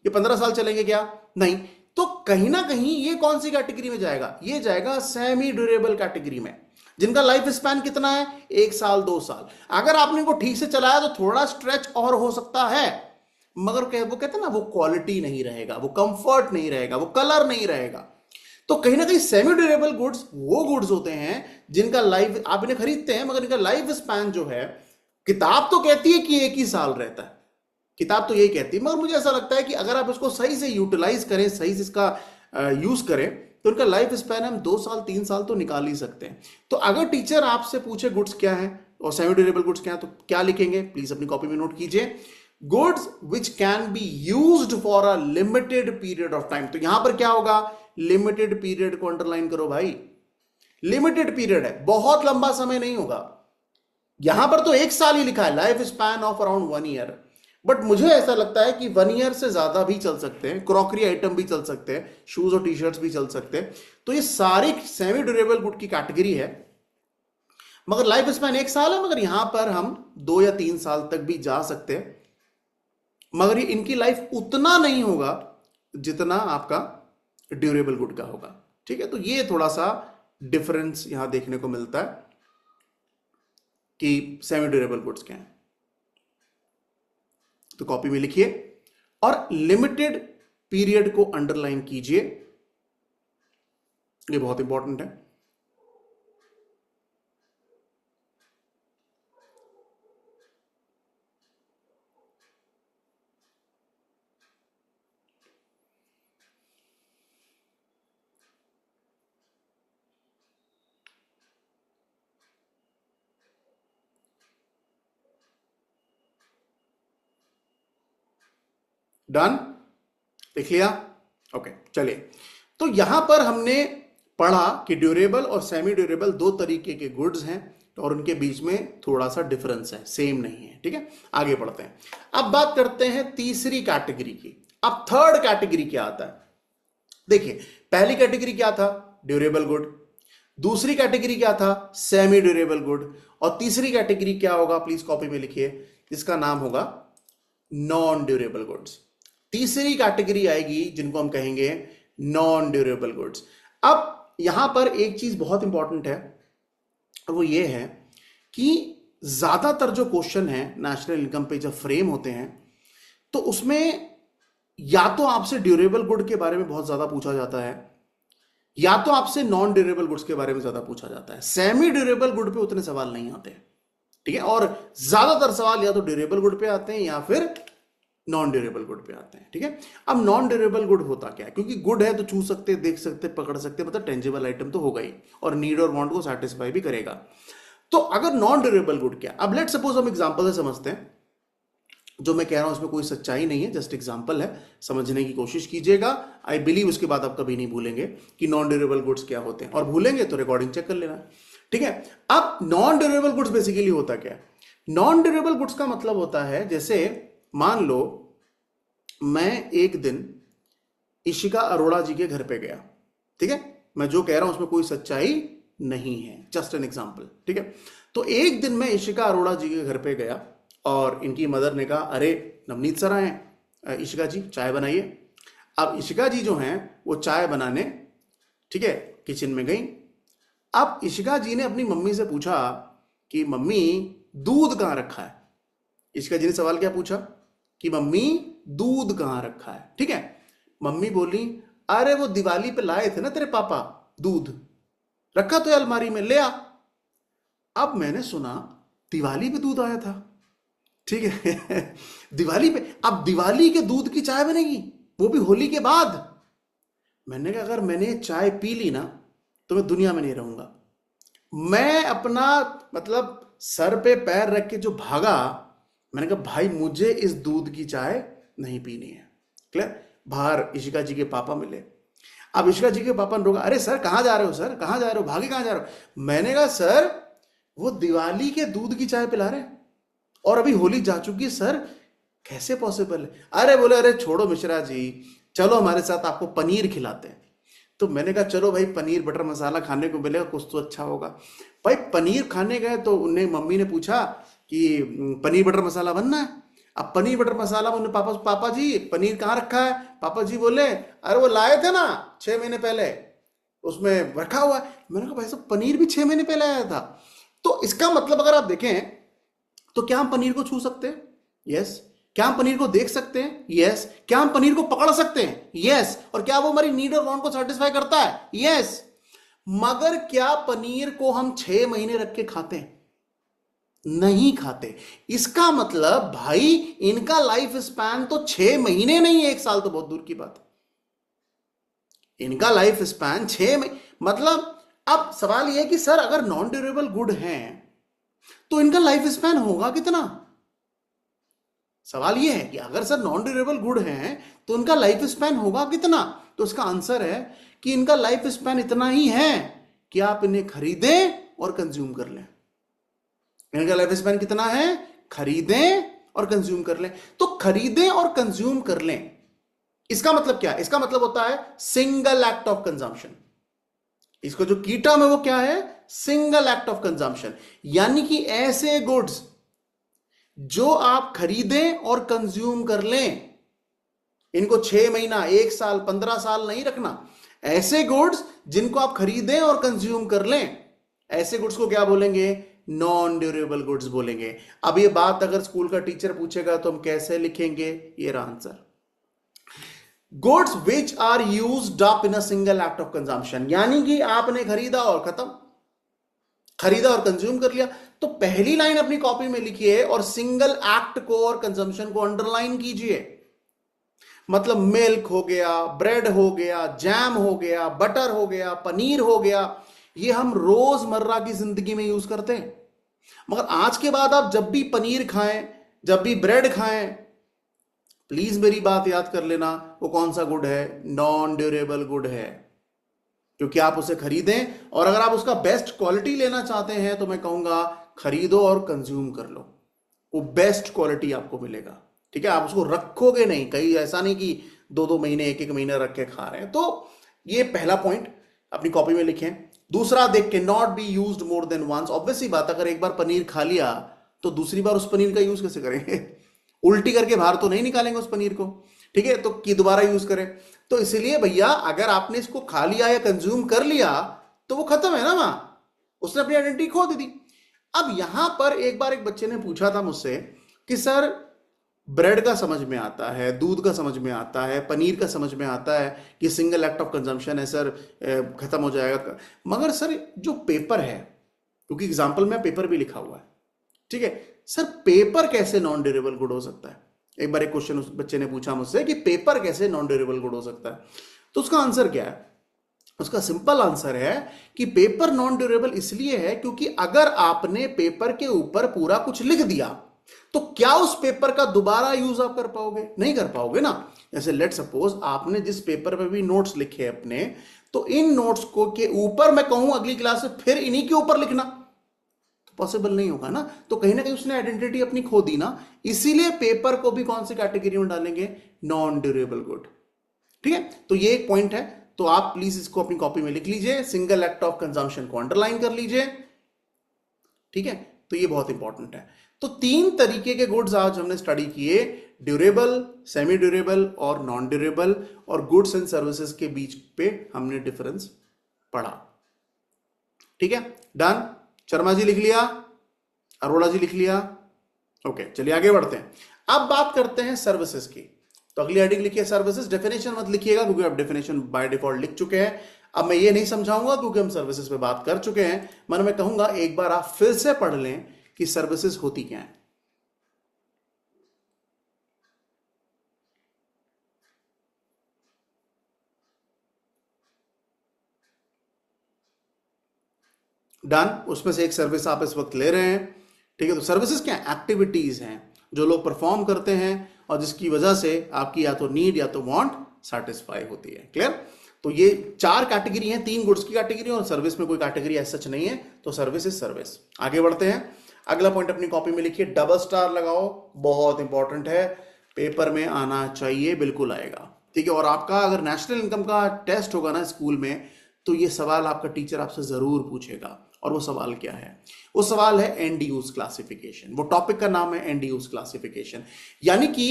ये 15 साल चलेंगे क्या, नहीं। तो कहीं ना कहीं ये कौन सी कैटेगरी में जाएगा, ये जाएगा सेमी ड्यूरेबल कैटेगरी में। जिनका लाइफ स्पैन कितना है, 1 साल 2 साल। अगर आपने इनको ठीक से चलाया तो थोड़ा स्ट्रेच और हो सकता है, मगर वो कहते हैं ना, वो क्वालिटी नहीं रहेगा, वो कंफर्ट नहीं रहेगा, वो कलर नहीं रहेगा। तो कहीं ना कहीं सेमी ड्यूरेबल गुड्स वो गुड्स होते हैं जिनका लाइफ, आप इन्हें खरीदते हैं मगर इनका लाइफ स्पैन जो है, किताब तो कहती है कि 1 ही साल रहता है, किताब तो यही कहती है, मगर मुझे ऐसा लगता है कि अगर आप इसको सही से यूटिलाइज करें, सही से इसका यूज करें, तो उनका लाइफ स्पैन हम 2 साल 3 साल तो निकाल ही सकते हैं। तो अगर टीचर आपसे पूछे गुड्स क्या है और सेमी ड्यूरेबल गुड्स क्या है, तो क्या लिखेंगे, प्लीज अपनी कॉपी में नोट कीजिए, goods which can be used for a limited period of time. तो यहां पर क्या होगा, लिमिटेड पीरियड को अंडरलाइन करो भाई, लिमिटेड पीरियड है, बहुत लंबा समय नहीं होगा। यहां पर तो 1 साल ही लिखा है, life span of around 1 year, but मुझे ऐसा लगता है कि 1 ईयर से ज्यादा भी चल सकते हैं, क्रॉकरी आइटम भी चल सकते हैं, शूज और टी शर्ट्स भी चल सकते हैं। तो ये सारी सेमी ड्यूरेबल गुड की कैटेगरी है, मगर लाइफ स्पैन 1 साल है, मगर यहां पर हम 2 या 3 साल तक भी जा सकते हैं, मगर ये इनकी लाइफ उतना नहीं होगा जितना आपका ड्यूरेबल गुड का होगा। ठीक है, तो ये थोड़ा सा डिफरेंस यहां देखने को मिलता है कि सेमी ड्यूरेबल गुड्स क्या है। तो कॉपी में लिखिए और लिमिटेड पीरियड को अंडरलाइन कीजिए, ये बहुत इंपॉर्टेंट है। डन, लिख लिया, ओके चलिए। तो यहां पर हमने पढ़ा कि ड्यूरेबल और सेमी ड्यूरेबल दो तरीके के गुड्स हैं और उनके बीच में थोड़ा सा डिफरेंस है, सेम नहीं है। ठीक है, आगे बढ़ते हैं। अब बात करते हैं तीसरी कैटेगरी की। अब थर्ड कैटेगरी क्या आता है, देखिए पहली कैटेगरी क्या था, ड्यूरेबल गुड, दूसरी कैटेगरी क्या था, सेमी ड्यूरेबल गुड, और तीसरी कैटेगरी क्या होगा, प्लीज कॉपी में लिखिए, इसका नाम होगा नॉन ड्यूरेबल गुड्स। तीसरी कैटेगरी आएगी जिनको हम कहेंगे नॉन ड्यूरेबल गुड्स। अब यहां पर एक चीज बहुत इंपॉर्टेंट है, और वो ये है कि ज्यादातर जो क्वेश्चन है नेशनल इनकम पे जब फ्रेम होते हैं, तो उसमें या तो आपसे ड्यूरेबल गुड के बारे में बहुत ज्यादा पूछा जाता है, या तो आपसे नॉन ड्यूरेबल गुड्स के बारे में ज्यादा पूछा जाता है। सेमी ड्यूरेबल गुड पे उतने सवाल नहीं आते, ठीक है, और ज्यादातर सवाल या तो ड्यूरेबल गुड पे आते हैं या फिर नॉन ड्यूरेबल गुड पे आते हैं। ठीक है, अब नॉन ड्यूरेबल गुड होता क्या है, क्योंकि गुड है तो छू सकते, देख सकते, पकड़ सकते, मतलब टेंजिबल आइटम तो होगा ही, और नीड और वांट को सेटिस्फाई भी करेगा। तो अगर नॉन ड्यूरेबल गुड क्या, अब लेट सपोज हम एग्जांपल से समझते हैं, जो मैं कह रहा हूं उसमें कोई सच्चाई नहीं है, जस्ट एग्जांपल है, समझने की कोशिश कीजिएगा। आई बिलीव उसके बाद आप कभी नहीं भूलेंगे कि नॉन ड्यूरेबल गुड्स क्या होते हैं, और भूलेंगे तो रिकॉर्डिंग चेक कर लेना। ठीक है, अब नॉन ड्यूरेबल गुड्स बेसिकली होता क्या है, नॉन ड्यूरेबल गुड्स का मतलब होता है, जैसे मान लो मैं एक दिन इशिका अरोड़ा जी के घर पे गया, ठीक है, मैं जो कह रहा हूं उसमें कोई सच्चाई नहीं है, जस्ट एन एग्जांपल। ठीक है, तो एक दिन मैं इशिका अरोड़ा जी के घर पे गया और इनकी मदर ने कहा, अरे नवनीत सर आए, इशिका जी चाय बनाइए। अब इशिका जी जो हैं वो चाय बनाने, ठीक है, किचन में गई। अब इशिका जी ने अपनी मम्मी से पूछा कि मम्मी दूध कहाँ रखा है। इशिका जी ने सवाल क्या पूछा कि मम्मी दूध कहाँ रखा है। ठीक है, मम्मी बोली, अरे वो दिवाली पे लाए थे ना तेरे पापा दूध, रखा तो है अलमारी में, ले आ। अब मैंने सुना दिवाली पे दूध आया था, ठीक है दिवाली पे, अब दिवाली के दूध की चाय बनेगी, वो भी होली के बाद। मैंने कहा अगर मैंने चाय पी ली ना तो मैं दुनिया में नहीं रहूंगा। मैं अपना मतलब सर पे पैर रख के जो भागा, मैंने कहा भाई मुझे इस दूध की चाय नहीं पीनी है। क्लियर, बाहर इशिका जी के पापा मिले। अब इशिका जी के पापा ने रोका, अरे सर कहाँ जा रहे हो, सर कहाँ जा रहे हो, भागे कहाँ जा रहे हो। मैंने कहा सर वो दिवाली के दूध की चाय पिला रहे हैं और अभी होली जा चुकी है सर, कैसे पॉसिबल है। अरे बोले, अरे छोड़ो मिश्रा जी, चलो हमारे साथ आपको पनीर खिलाते हैं। तो मैंने कहा चलो भाई, पनीर बटर मसाला खाने को मिलेगा, कुछ तो अच्छा होगा। भाई पनीर खाने गए तो उन्हें मम्मी ने पूछा कि पनीर बटर मसाला बनना है। अब पनीर बटर मसाला, उन्हें पापा जी पनीर कहाँ रखा है। पापा जी बोले, अरे वो लाए थे ना 6 महीने पहले। उसमें रखा हुआ है। मैंने कहा भाई साहब पनीर भी 6 महीने पहले आया था। तो इसका मतलब अगर आप देखें तो क्या हम पनीर को छू सकते हैं? यस। क्या हम पनीर को देख सकते हैं? यस। क्या हम पनीर को पकड़ सकते हैं? यस। और क्या वो हमारी नीड और वांट को सेटिस्फाई करता है? यस। मगर क्या पनीर को हम 6 महीने रख के खाते हैं? नहीं खाते। इसका मतलब भाई इनका लाइफ स्पैन तो 6 महीने नहीं है, 1 साल तो बहुत दूर की बात है। इनका लाइफ स्पैन 6 महीने, मतलब अब सवाल यह है कि सर अगर नॉन ड्यूरेबल गुड है तो इनका लाइफ स्पैन होगा कितना? सवाल यह है कि अगर सर नॉन ड्यूरेबल गुड है तो इनका लाइफ स्पैन होगा कितना? तो इसका आंसर है कि इनका लाइफ स्पैन इतना ही है कि आप इन्हें खरीदें और कंज्यूम कर लें। इनका लाइफ स्पैन कितना है? खरीदें और कंज्यूम कर लें। तो खरीदें और कंज्यूम कर लें, इसका मतलब क्या है? इसका मतलब होता है सिंगल एक्ट ऑफ कंजम्पशन। इसको जो की टर्म है वो क्या है? Single act of consumption. यानी कि ऐसे गुड्स जो आप खरीदें और कंज्यूम कर लें, इनको 6 महीना, 1 साल, 15 साल नहीं रखना। ऐसे गुड्स जिनको आप खरीदें और कंज्यूम कर लें, ऐसे गुड्स को क्या बोलेंगे? नॉन ड्यूरेबल गुड्स बोलेंगे। अब ये बात अगर स्कूल का टीचर पूछेगा तो हम कैसे लिखेंगे? ये रहा answer. Goods which are used up in a single act of consumption, यानी कि आपने खरीदा और खत्म, खरीदा और कंज्यूम कर लिया। तो पहली लाइन अपनी कॉपी में लिखिए और सिंगल एक्ट को और कंजम्पशन को अंडरलाइन कीजिए। मतलब मिल्क हो गया, ब्रेड हो गया, जैम हो गया, बटर हो गया, पनीर हो गया, ये हम रोजमर्रा की जिंदगी में यूज करते हैं। मगर आज के बाद आप जब भी पनीर खाएं, जब भी ब्रेड खाएं, प्लीज मेरी बात याद कर लेना, वो कौन सा गुड है? नॉन ड्यूरेबल गुड है। क्योंकि आप उसे खरीदें, और अगर आप उसका बेस्ट क्वालिटी लेना चाहते हैं तो मैं कहूंगा खरीदो और कंज्यूम कर लो, वो बेस्ट क्वालिटी आपको मिलेगा। ठीक है, आप उसको रखोगे नहीं, कहीं ऐसा नहीं कि 2-2 महीने, 1-1 महीने रख के खा रहे हैं। तो ये पहला पॉइंट अपनी कॉपी में लिखें। दूसरा देख के, not be used more than once. Obviously बात, अगर एक बार पनीर खा लिया तो दूसरी बार उस पनीर का यूज कैसे करेंगे? उल्टी करके बाहर तो नहीं निकालेंगे उस पनीर को। ठीक है, तो कि दोबारा यूज करें। तो इसलिए भैया अगर आपने इसको खा लिया या कंज्यूम कर लिया तो वो खत्म है ना, वहां उसने अपनी आइडेंटिटी खो दी थी। अब यहां पर एक बार एक बच्चे ने पूछा था मुझसे कि सर ब्रेड का समझ में आता है, दूध का समझ में आता है, पनीर का समझ में आता है कि सिंगल एक्ट ऑफ कंजम्पशन है सर, खत्म हो जाएगा, मगर सर जो पेपर है, क्योंकि एग्जाम्पल में पेपर भी लिखा हुआ है, ठीक है सर, पेपर कैसे नॉन ड्यूरेबल गुड हो सकता है? एक बार एक क्वेश्चन उस बच्चे ने पूछा मुझसे कि पेपर कैसे नॉन ड्यूरेबल गुड हो सकता है। तो उसका आंसर क्या है? उसका सिंपल आंसर है कि पेपर नॉन ड्यूरेबल इसलिए है क्योंकि अगर आपने पेपर के ऊपर पूरा कुछ लिख दिया तो क्या उस पेपर का दोबारा यूज आप कर पाओगे? नहीं कर पाओगे ना। जैसे लेट सपोज आपने जिस पेपर पे भी नोट्स लिखे अपने, तो इन नोट्स को के ऊपर मैं कहूं अगली क्लास में फिर इन्हीं के ऊपर लिखना तो पॉसिबल नहीं होगा ना। तो कहीं ना कहीं उसने आइडेंटिटी अपनी खो दी ना। इसीलिए पेपर को भी कौन सी कैटेगरी में डालेंगे? Non durable good. ठीक है, तो ये एक पॉइंट है। तो आप प्लीज इसको अपनी कॉपी में लिख लीजिए, सिंगल एक्ट ऑफ कंजम्पशन को अंडरलाइन कर लीजिए। ठीक है, तो ये बहुत इंपॉर्टेंट है। तो 3 तरीके के गुड्स आज हमने स्टडी किए, ड्यूरेबल, सेमी ड्यूरेबल और नॉन ड्यूरेबल, और गुड्स एंड सर्विसेज के बीच पे हमने डिफरेंस पढ़ा। ठीक है, डन। शर्मा जी लिख लिया, अरोड़ा जी लिख लिया, ओके चलिए आगे बढ़ते हैं। अब बात करते हैं सर्विसेज की। तो अगली हेडिंग लिखिए सर्विसेज। डेफिनेशन मत लिखिएगा क्योंकि आप डेफिनेशन बाय डिफॉल्ट लिख चुके हैं। अब मैं ये नहीं समझाऊंगा क्योंकि हम सर्विसेज पे बात कर चुके हैं। मैं कहूंगा एक बार आप फिर से पढ़ लें कि सर्विसेज होती क्या है। डन। उसमें से एक सर्विस आप इस वक्त ले रहे हैं। ठीक है, तो सर्विसेज क्या है? एक्टिविटीज हैं जो लोग परफॉर्म करते हैं और जिसकी वजह से आपकी या तो नीड या तो वांट सेटिस्फाई होती है। क्लियर? तो ये 4 कैटेगरी हैं, 3 गुड्स की कैटेगरी और सर्विस में कोई कैटेगरी ऐसा सच नहीं है। तो सर्विस इज सर्विस। आगे बढ़ते हैं। अगला पॉइंट अपनी कॉपी में लिखिए, डबल स्टार लगाओ, बहुत इंपॉर्टेंट है, पेपर में आना चाहिए, बिल्कुल आएगा। ठीक है, और आपका अगर नेशनल इनकम का टेस्ट होगा ना स्कूल में, तो ये सवाल आपका टीचर आपसे जरूर पूछेगा। और वो सवाल क्या है? वो सवाल है एंड यूज क्लासिफिकेशन। वो टॉपिक का नाम है एंड यूज क्लासिफिकेशन। यानी कि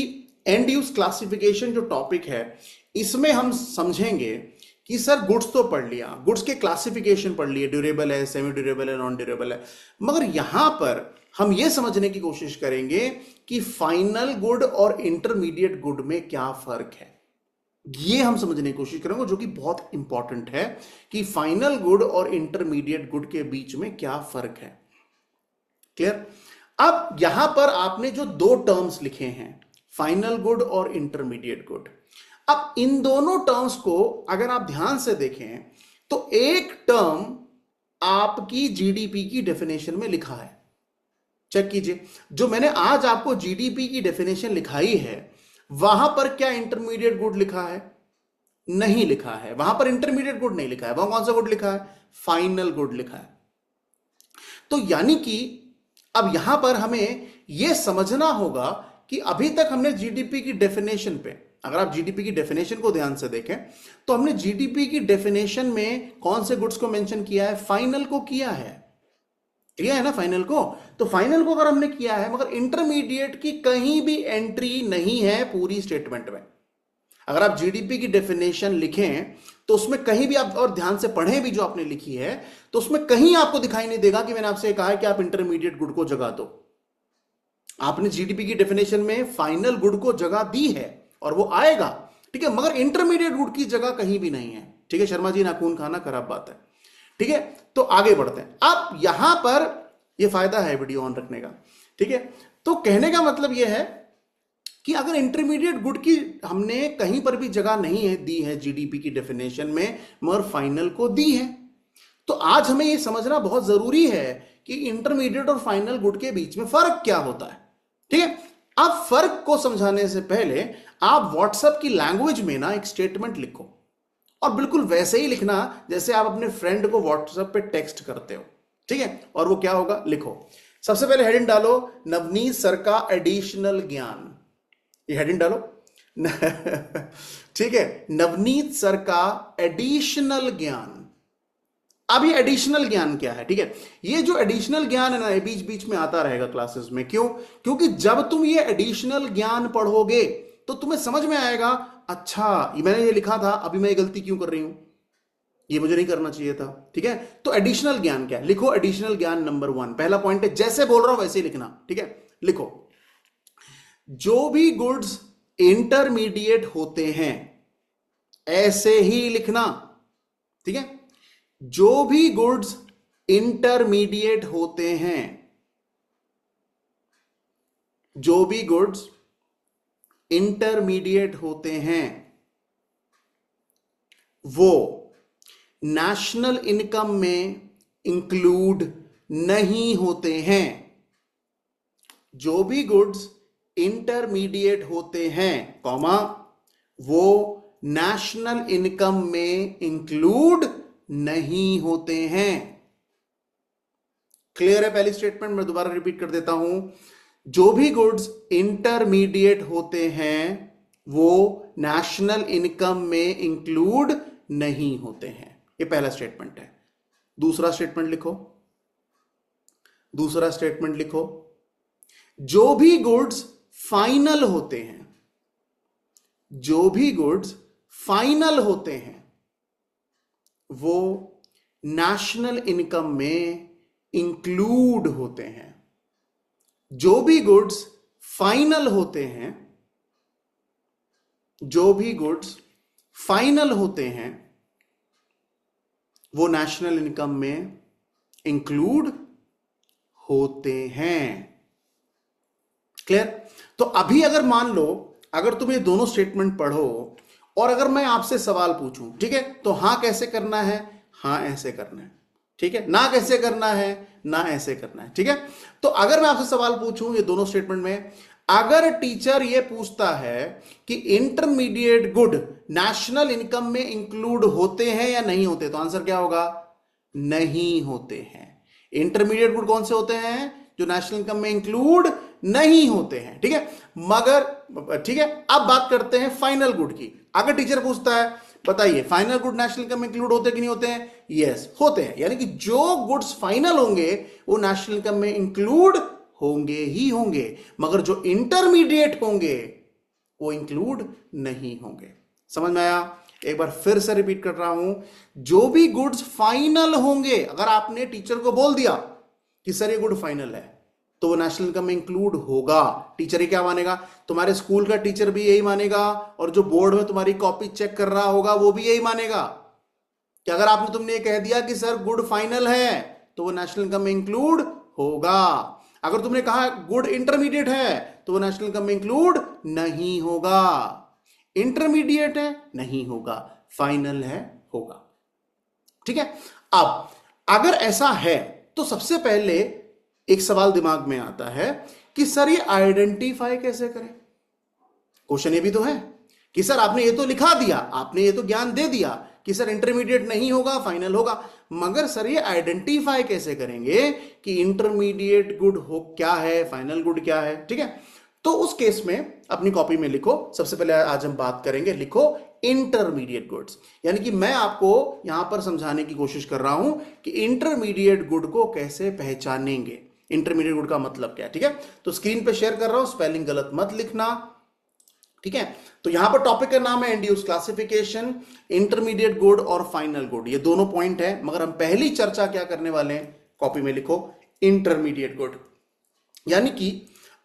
एंड यूज क्लासिफिकेशन जो टॉपिक है, इसमें हम समझेंगे कि सर गुड्स तो पढ़ लिया, गुड्स के क्लासिफिकेशन पढ़ लिए, ड्यूरेबल है, सेमी ड्यूरेबल है, नॉन ड्यूरेबल है, मगर यहां पर हम यह समझने की कोशिश करेंगे कि फाइनल गुड और इंटरमीडिएट गुड में क्या फर्क है। ये हम समझने की कोशिश करेंगे, जो कि बहुत इंपॉर्टेंट है कि फाइनल गुड और इंटरमीडिएट गुड के बीच में क्या फर्क है। क्लियर? अब यहां पर आपने जो दो टर्म्स लिखे हैं, फाइनल गुड और इंटरमीडिएट गुड, अब इन दोनों टर्म्स को अगर आप ध्यान से देखें तो एक टर्म आपकी जीडीपी की डेफिनेशन में लिखा है। चेक कीजिए, जो मैंने आज आपको जीडीपी की डेफिनेशन लिखाई है वहां पर क्या इंटरमीडिएट गुड लिखा है? नहीं लिखा है। वहां पर इंटरमीडिएट गुड नहीं लिखा है, वहां कौन सा गुड लिखा है? फाइनल गुड लिखा है। तो यानी कि अब यहां पर हमें यह समझना होगा कि अभी तक हमने जीडीपी की डेफिनेशन पे, अगर आप जीडीपी की डेफिनेशन को ध्यान से देखें तो हमने जीडीपी की डेफिनेशन में कौन से गुड्स को मेंशन किया है? फाइनल को किया है ना, फाइनल को। तो फाइनल को अगर हमने किया है, मगर इंटरमीडिएट की कहीं भी एंट्री नहीं है पूरी स्टेटमेंट में। अगर आप जीडीपी की डेफिनेशन लिखें तो उसमें कहीं भी आप, और ध्यान से पढ़ें भी जो आपने लिखी है, तो उसमें कहीं आपको दिखाई नहीं देगा कि मैंने आपसे कहा है कि आप इंटरमीडिएट गुड को जगह दो। आपने जीडीपी की डेफिनेशन में फाइनल गुड को जगह दी है और वो आएगा, ठीक है, मगर इंटरमीडिएट गुड की जगह कहीं भी नहीं है। ठीक है शर्मा जी, नाखून खाना खराब बात है। ठीक है, तो आगे बढ़ते हैं। अब यहां पर यह फायदा है वीडियो ऑन रखने का। ठीक है, तो कहने का मतलब यह है कि अगर इंटरमीडिएट गुड की हमने कहीं पर भी जगह नहीं है दी है जीडीपी की डेफिनेशन में, मगर फाइनल को दी है, तो आज हमें यह समझना बहुत जरूरी है कि इंटरमीडिएट और फाइनल गुड के बीच में फर्क क्या होता है। ठीक है, अब फर्क को समझाने से पहले आप व्हाट्सएप की लैंग्वेज में ना एक स्टेटमेंट लिखो, और बिल्कुल वैसे ही लिखना जैसे आप अपने फ्रेंड को व्हाट्सएप पे टेक्स्ट करते हो। ठीक है, और वो क्या होगा, लिखो। सबसे पहले हेडिंग डालो, नवनीत सर का एडिशनल ज्ञान। ये हेडिंग डालो ठीक है, नवनीत सर का एडिशनल ज्ञान। अब ये एडिशनल ज्ञान क्या है? ठीक है, ये जो एडिशनल ज्ञान है ना, ये बीच बीच में आता रहेगा क्लासेस में। क्यों? क्योंकि जब तुम ये एडिशनल ज्ञान पढ़ोगे तो तुम्हें समझ में आएगा, अच्छा ये मैंने ये लिखा था, अभी मैं ये गलती क्यों कर रही हूं, ये मुझे नहीं करना चाहिए था। ठीक है, तो एडिशनल ज्ञान क्या है? लिखो एडिशनल ज्ञान नंबर 1, पहला पॉइंट है, जैसे बोल रहा हूं वैसे ही लिखना। ठीक है, लिखो, जो भी गुड्स इंटरमीडिएट होते हैं ऐसे ही लिखना। ठीक है, जो भी गुड्स इंटरमीडिएट होते हैं, जो भी गुड्स इंटरमीडिएट होते हैं वो नेशनल इनकम में इंक्लूड नहीं होते हैं। जो भी गुड्स इंटरमीडिएट होते हैं कॉमा, वो नेशनल इनकम में इंक्लूड नहीं होते हैं। क्लियर है पहली स्टेटमेंट? मैं दोबारा रिपीट कर देता हूं, जो भी गुड्स इंटरमीडिएट होते हैं वो नेशनल इनकम में इंक्लूड नहीं होते हैं। ये पहला स्टेटमेंट है। दूसरा स्टेटमेंट लिखो, दूसरा स्टेटमेंट लिखो, जो भी गुड्स फाइनल होते हैं, जो भी गुड्स फाइनल होते हैं वो नेशनल इनकम में इंक्लूड होते हैं। जो भी गुड्स फाइनल होते हैं, जो भी गुड्स फाइनल होते हैं वो नेशनल इनकम में इंक्लूड होते हैं। क्लियर? तो अभी अगर मान लो, अगर तुम ये दोनों स्टेटमेंट पढ़ो और अगर मैं आपसे सवाल पूछूं, ठीक है, तो हां कैसे करना है, हां ऐसे करना है। ठीक है, ना कैसे करना है, ना ऐसे करना है। ठीक है, तो अगर मैं आपसे सवाल पूछूं ये दोनों स्टेटमेंट में, अगर टीचर ये पूछता है कि इंटरमीडिएट गुड नेशनल इनकम में इंक्लूड होते हैं या नहीं होते, तो आंसर क्या होगा? नहीं होते हैं। इंटरमीडिएट गुड कौन से होते हैं? जो नेशनल इनकम में इंक्लूड नहीं होते हैं। ठीक है, मगर ठीक है, अब बात करते हैं फाइनल गुड की। अगर टीचर पूछता है बताइए फाइनल गुड नेशनल इनकम में इंक्लूड होते कि नहीं होते हैं? यस, होते हैं। यानी कि जो गुड्स फाइनल होंगे वो नेशनल इनकम में इंक्लूड होंगे ही होंगे, मगर जो इंटरमीडिएट होंगे वो इंक्लूड नहीं होंगे। समझ में आया? एक बार फिर से रिपीट कर रहा हूं, जो भी गुड्स फाइनल होंगे, अगर आपने टीचर को बोल दिया कि सर ये गुड फाइनल है, तो वो नेशनल इनकम में इंक्लूड होगा। टीचर ही क्या मानेगा? तुम्हारे स्कूल का टीचर भी यही मानेगा, और जो बोर्ड में तुम्हारी कॉपी चेक कर रहा होगा वो भी यही मानेगा कि अगर तुमने ये कह दिया कि सर गुड फाइनल है, तो वो नेशनल इनकम में इंक्लूड होगा। अगर तुमने कहा गुड इंटरमीडिएट है, तो वो नेशनल इनकम में इंक्लूड नहीं होगा। इंटरमीडिएट है, नहीं होगा। फाइनल है, होगा। ठीक है। अब अगर ऐसा है तो सबसे पहले एक सवाल दिमाग में आता है कि सर ये आइडेंटिफाई कैसे करें? क्वेश्चन ये भी तो है कि सर आपने ये तो लिखा दिया, आपने ये तो ज्ञान दे दिया कि सर इंटरमीडिएट नहीं होगा, फाइनल होगा, मगर सर ये आइडेंटिफाई कैसे करेंगे कि इंटरमीडिएट गुड हो क्या है, फाइनल गुड क्या है? ठीक है। तो उस केस में अपनी कॉपी में लिखो, सबसे पहले आज हम बात करेंगे, लिखो इंटरमीडिएट गुड्स। यानी कि मैं आपको यहां पर समझाने की कोशिश कर रहा हूं कि इंटरमीडिएट गुड को कैसे पहचानेंगे, इंटरमीडिएट गुड का मतलब क्या है। ठीक है। तो स्क्रीन पे शेयर कर रहा हूं, स्पेलिंग गलत मत लिखना। ठीक है। तो यहां पर टॉपिक का नाम है इंड्यूस क्लासिफिकेशन, इंटरमीडिएट गुड और फाइनल गुड, ये दोनों पॉइंट है, मगर हम पहली चर्चा क्या करने वाले हैं, कॉपी में लिखो इंटरमीडिएट गुड। यानी कि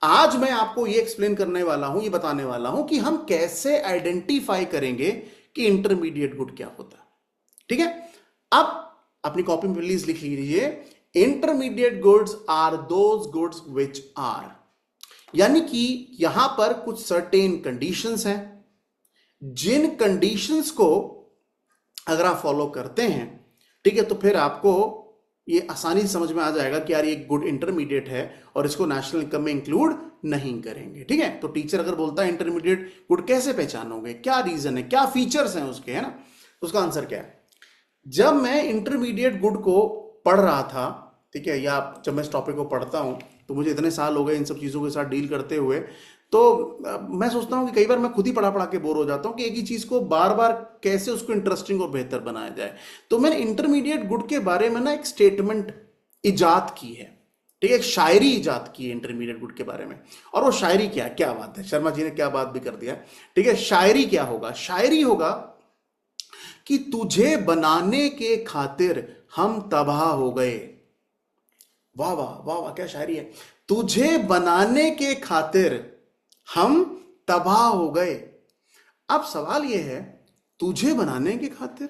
आज मैं आपको ये एक्सप्लेन करने वाला हूं, ये बताने वाला हूं कि हम कैसे आइडेंटिफाई करेंगे कि इंटरमीडिएट गुड क्या होता है। ठीक है। अब अपनी कॉपी में प्लीज लिख लीजिए, intermediate goods are those goods which are, यानी कि यहां पर कुछ सर्टेन कंडीशंस हैं, जिन कंडीशंस को अगर आप फॉलो करते हैं, ठीक है, तो फिर आपको ये आसानी से समझ में आ जाएगा कि यार ये गुड इंटरमीडिएट है और इसको नेशनल इनकम में इंक्लूड नहीं करेंगे। ठीक है। तो टीचर अगर बोलता है इंटरमीडिएट गुड कैसे पहचानोगे, क्या रीजन है, क्या फीचर्स हैं उसके, है ना, उसका आंसर क्या है? जब मैं इंटरमीडिएट गुड को पढ़ रहा था, ठीक है, या जब मैं इस टॉपिक को पढ़ता हूं, तो मुझे इतने साल हो गए इन सब चीज़ों के साथ डील करते हुए, तो मैं सोचता हूं कि कई बार मैं खुद ही पढ़ा पढ़ा के बोर हो जाता हूं कि एक ही चीज़ को बार बार कैसे उसको इंटरेस्टिंग और बेहतर बनाया जाए। तो मैंने इंटरमीडिएट गुड के बारे में ना एक स्टेटमेंट इजाद की है, ठीक है, एक शायरी इजाद की है इंटरमीडिएट गुड के बारे में। और वो शायरी क्या बात है, शर्मा जी ने क्या बात भी कर दिया। ठीक है। शायरी क्या होगा? शायरी होगा कि तुझे बनाने के खातिर हम तबाह हो गए। वाह वाह वाह वाह, क्या शायरी है। तुझे बनाने के खातिर हम तबाह हो गए। अब सवाल यह है, तुझे बनाने के खातिर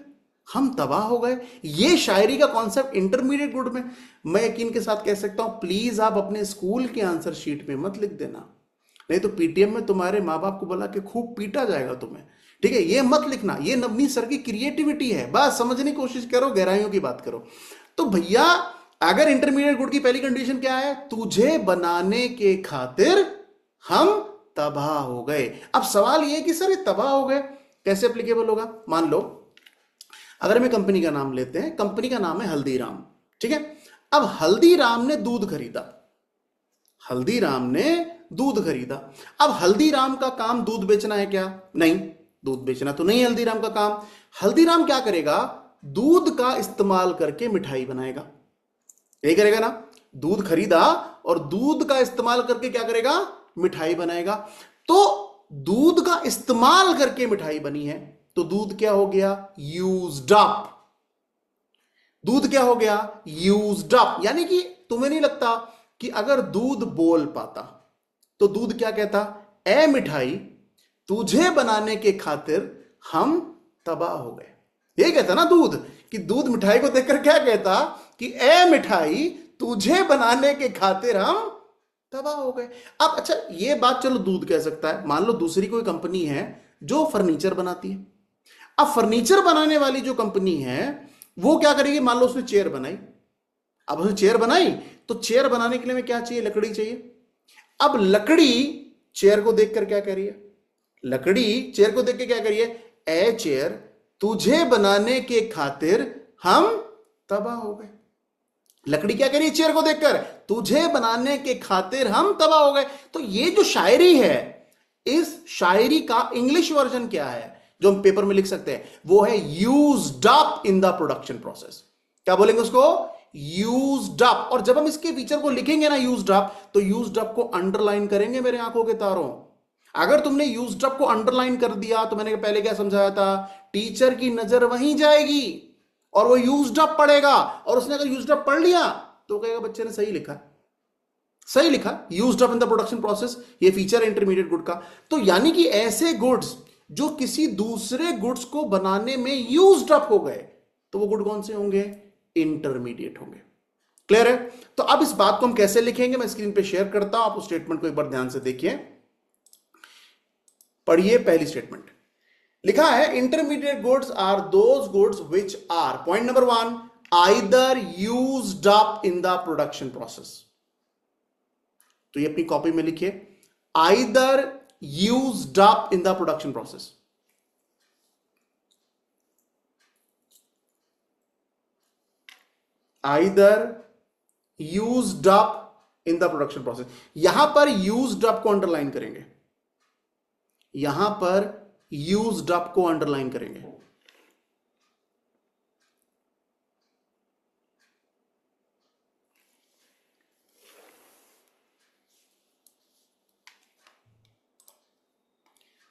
हम तबाह हो गए, ये शायरी का कॉन्सेप्ट इंटरमीडिएट गुड में, मैं यकीन के साथ कह सकता हूं, प्लीज आप अपने स्कूल के आंसर शीट में मत लिख देना, नहीं तो पीटीएम में तुम्हारे माँ बाप को बुला के खूब पीटा जाएगा तुम्हें। ठीक है। ये मत लिखना, ये नवनीत सर की क्रिएटिविटी है, बस समझने की कोशिश करो, गहराइयों की बात करो। तो भैया अगर इंटरमीडिएट गुड की पहली कंडीशन क्या है? तुझे बनाने के खातिर हम तबाह हो गए। अब सवाल यह कि सर ये तबाह हो गए कैसे एप्लीकेबल होगा? मान लो अगर मैं कंपनी का नाम लेते हैं, कंपनी का नाम है हल्दीराम। ठीक है। अब हल्दीराम ने दूध खरीदा, हल्दीराम ने दूध खरीदा। अब हल्दीराम का काम दूध बेचना है क्या? नहीं, दूध बेचना तो नहीं है हल्दीराम का काम। हल्दीराम क्या करेगा? दूध का इस्तेमाल करके मिठाई बनाएगा, यही करेगा ना। दूध खरीदा और दूध का इस्तेमाल करके क्या करेगा? मिठाई बनाएगा। तो दूध का इस्तेमाल करके मिठाई बनी है, तो दूध क्या हो गया? Used up. दूध क्या हो गया? Used up. यानी कि तुम्हें नहीं लगता कि अगर दूध बोल पाता तो दूध क्या कहता? ए मिठाई, तुझे बनाने के खातिर हम तबाह हो गए। ये कहता ना दूध, कि दूध मिठाई को देखकर क्या कहता कि ए मिठाई, तुझे बनाने के खातिर हम तबाह हो गए। अब अच्छा, ये बात चलो दूध कह सकता है, मान लो दूसरी कोई कंपनी है जो फर्नीचर बनाती है। अब फर्नीचर बनाने वाली जो कंपनी है वो क्या करेगी? मान लो उसने चेयर बनाई। अब उसने चेयर बनाई तो चेयर बनाने के लिए क्या चाहिए? लकड़ी चाहिए। अब लकड़ी चेयर को देखकर क्या कह रही है? लकड़ी चेयर को देख के क्या कह रही है? ए चेयर, तुझे बनाने के खातिर हम तबाह हो गए। लकड़ी क्या कह रही है चेयर को देखकर? तुझे बनाने के खातिर हम तबाह हो गए। तो ये जो शायरी है, इस शायरी का इंग्लिश वर्जन क्या है जो हम पेपर में लिख सकते हैं? वो है used up in the production process. क्या बोलेंगे उसको? Used up. और जब हम इसके फीचर को लिखेंगे ना यूज्ड अप, तो यूज्ड अप को अंडरलाइन करेंगे मेरे आंखों के तारों। अगर तुमने यूज्ड अप को अंडरलाइन कर दिया तो मैंने पहले क्या समझाया था, टीचर की नजर वहीं जाएगी और वो यूज्ड अप पढ़ेगा, और उसने अगर यूज्ड अप पढ़ लिया तो कहेगा बच्चे ने सही लिखा, सही लिखा, used up in the production process. ये फीचर है इंटरमीडिएट गुड का। तो यानी कि ऐसे गुड्स जो किसी दूसरे गुड्स को बनाने में यूज्ड अप हो गए तो वो गुड कौन से होंगे, इंटरमीडिएट होंगे। क्लियर है? तो अब इस बात को हम कैसे लिखेंगे मैं स्क्रीन पे शेयर करता हूं, आप उस स्टेटमेंट को एक बार ध्यान से देखिए, पढ़िए। पहली स्टेटमेंट लिखा है, intermediate goods are those goods which are, point number 1, either used up in the production process. तो ये अपनी कॉपी में लिखिए, either used up in the production process. Either used up in the production process. यहां पर used up को underline करेंगे, यहां पर यूज्ड अप को अंडरलाइन करेंगे।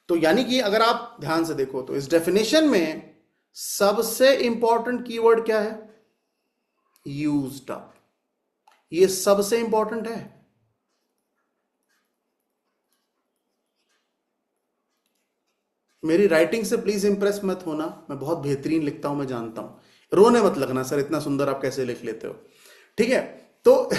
तो यानी कि अगर आप ध्यान से देखो तो इस डेफिनेशन में सबसे इंपॉर्टेंट कीवर्ड क्या है, यूज्ड अप। ये सबसे इंपॉर्टेंट है। मेरी राइटिंग से प्लीज इंप्रेस मत होना, मैं बहुत बेहतरीन लिखता हूं, मैं जानता हूं, रोने मत लगना सर इतना सुंदर आप कैसे लिख लेते हो, ठीक है? तो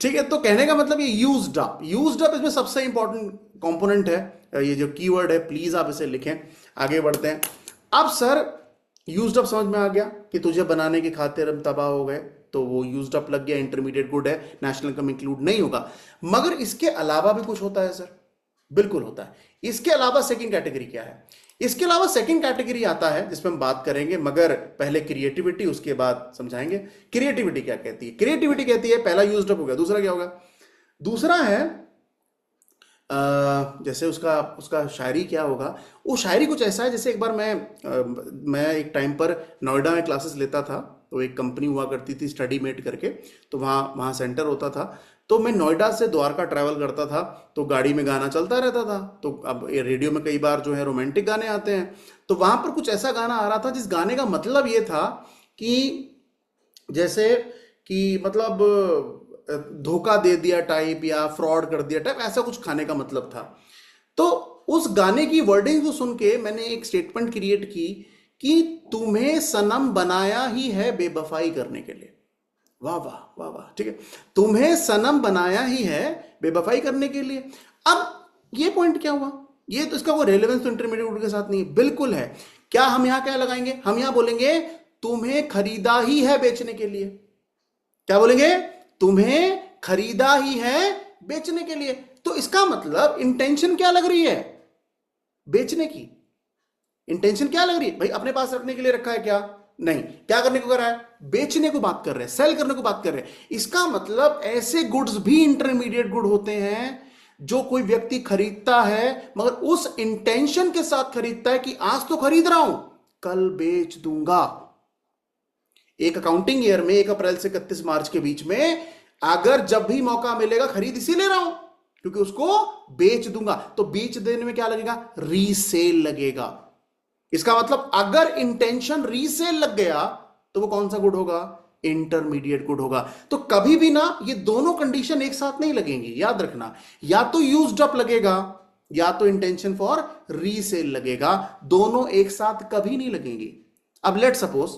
ठीक है, तो कहने का मतलब ये यूज्ड अप, यूज्ड अप इसमें सबसे इंपॉर्टेंट कंपोनेंट है, ये जो कीवर्ड है, प्लीज आप इसे लिखें। आगे बढ़ते हैं। अब सर यूज्ड अप समझ में आ गया कि तुझे बनाने की खातिर हम तबाह हो गए, तो वो यूज्ड अप लग गया, इंटरमीडिएट गुड है, नेशनल इनकम इंक्लूड नहीं होगा। मगर इसके अलावा भी कुछ होता है सर, बिल्कुल होता है। इसके अलावा सेकंड कैटेगरी क्या है? इसके अलावा सेकंड कैटेगरी आता है जिसमें हम बात करेंगे, मगर पहले क्रिएटिविटी, उसके बाद समझाएंगे क्रिएटिविटी क्या कहती है। क्रिएटिविटी कहती है पहला यूज्ड अप हो गया, दूसरा क्या होगा? दूसरा है जैसे उसका शायरी क्या होगा, वो शायरी कुछ ऐसा है जैसे एक बार मैं एक टाइम पर नोएडा में क्लासेस लेता था, तो एक कंपनी हुआ करती थी स्टडी मेट करके, तो वहाँ सेंटर होता था, तो मैं नोएडा से द्वारका ट्रैवल करता था, तो गाड़ी में गाना चलता रहता था। तो अब ये रेडियो में कई बार जो है रोमांटिक गाने आते हैं, तो वहाँ पर कुछ ऐसा गाना आ रहा था जिस गाने का मतलब ये था कि जैसे कि मतलब धोखा दे दिया टाइप या फ्रॉड कर दिया टाइप, ऐसा कुछ खाने का मतलब था। तो उस गाने की वर्डिंग को सुन के मैंने एक स्टेटमेंट क्रिएट की कि तुम्हें सनम बनाया ही है बेवफाई करने के लिए। वाह वाह वाह वाह, ठीक है, तुम्हें सनम बनाया ही है बेवफाई करने के लिए। अब ये पॉइंट क्या हुआ, ये तो इसका कोई रेलेवेंस तो इंटरमीडिएट के साथ नहीं है, बिल्कुल है। क्या हम यहां क्या लगाएंगे, हम यहां बोलेंगे तुम्हें खरीदा ही है बेचने के लिए। क्या बोलेंगे? तुम्हें खरीदा ही है बेचने के लिए। तो इसका मतलब इंटेंशन क्या लग रही है, बेचने की। इंटेंशन क्या लग रही है भाई, अपने पास रखने के लिए रखा है क्या? नहीं। क्या करने को कर रहा है? बेचने को बात कर रहे हैं, सेल करने को बात कर रहे हैं। इसका मतलब ऐसे गुड्स भी इंटरमीडिएट गुड होते हैं जो कोई व्यक्ति खरीदता है मगर उस इंटेंशन के साथ खरीदता है कि आज तो खरीद रहा हूं, कल बेच दूंगा। एक अकाउंटिंग ईयर में 1 अप्रैल से 31 मार्च के बीच में अगर जब भी मौका मिलेगा खरीद इसी ले रहा हूं क्योंकि उसको बेच दूंगा, तो बेच देने में क्या लगेगा? रीसेल लगेगा। इसका मतलब अगर इंटेंशन रीसेल लग गया तो वो कौन सा गुड होगा? इंटरमीडिएट गुड होगा। तो कभी भी ना ये दोनों कंडीशन एक साथ नहीं लगेंगी, याद रखना। या तो यूज्ड अप लगेगा या तो इंटेंशन फॉर रीसेल लगेगा, दोनों एक साथ कभी नहीं लगेंगी। अब लेट सपोज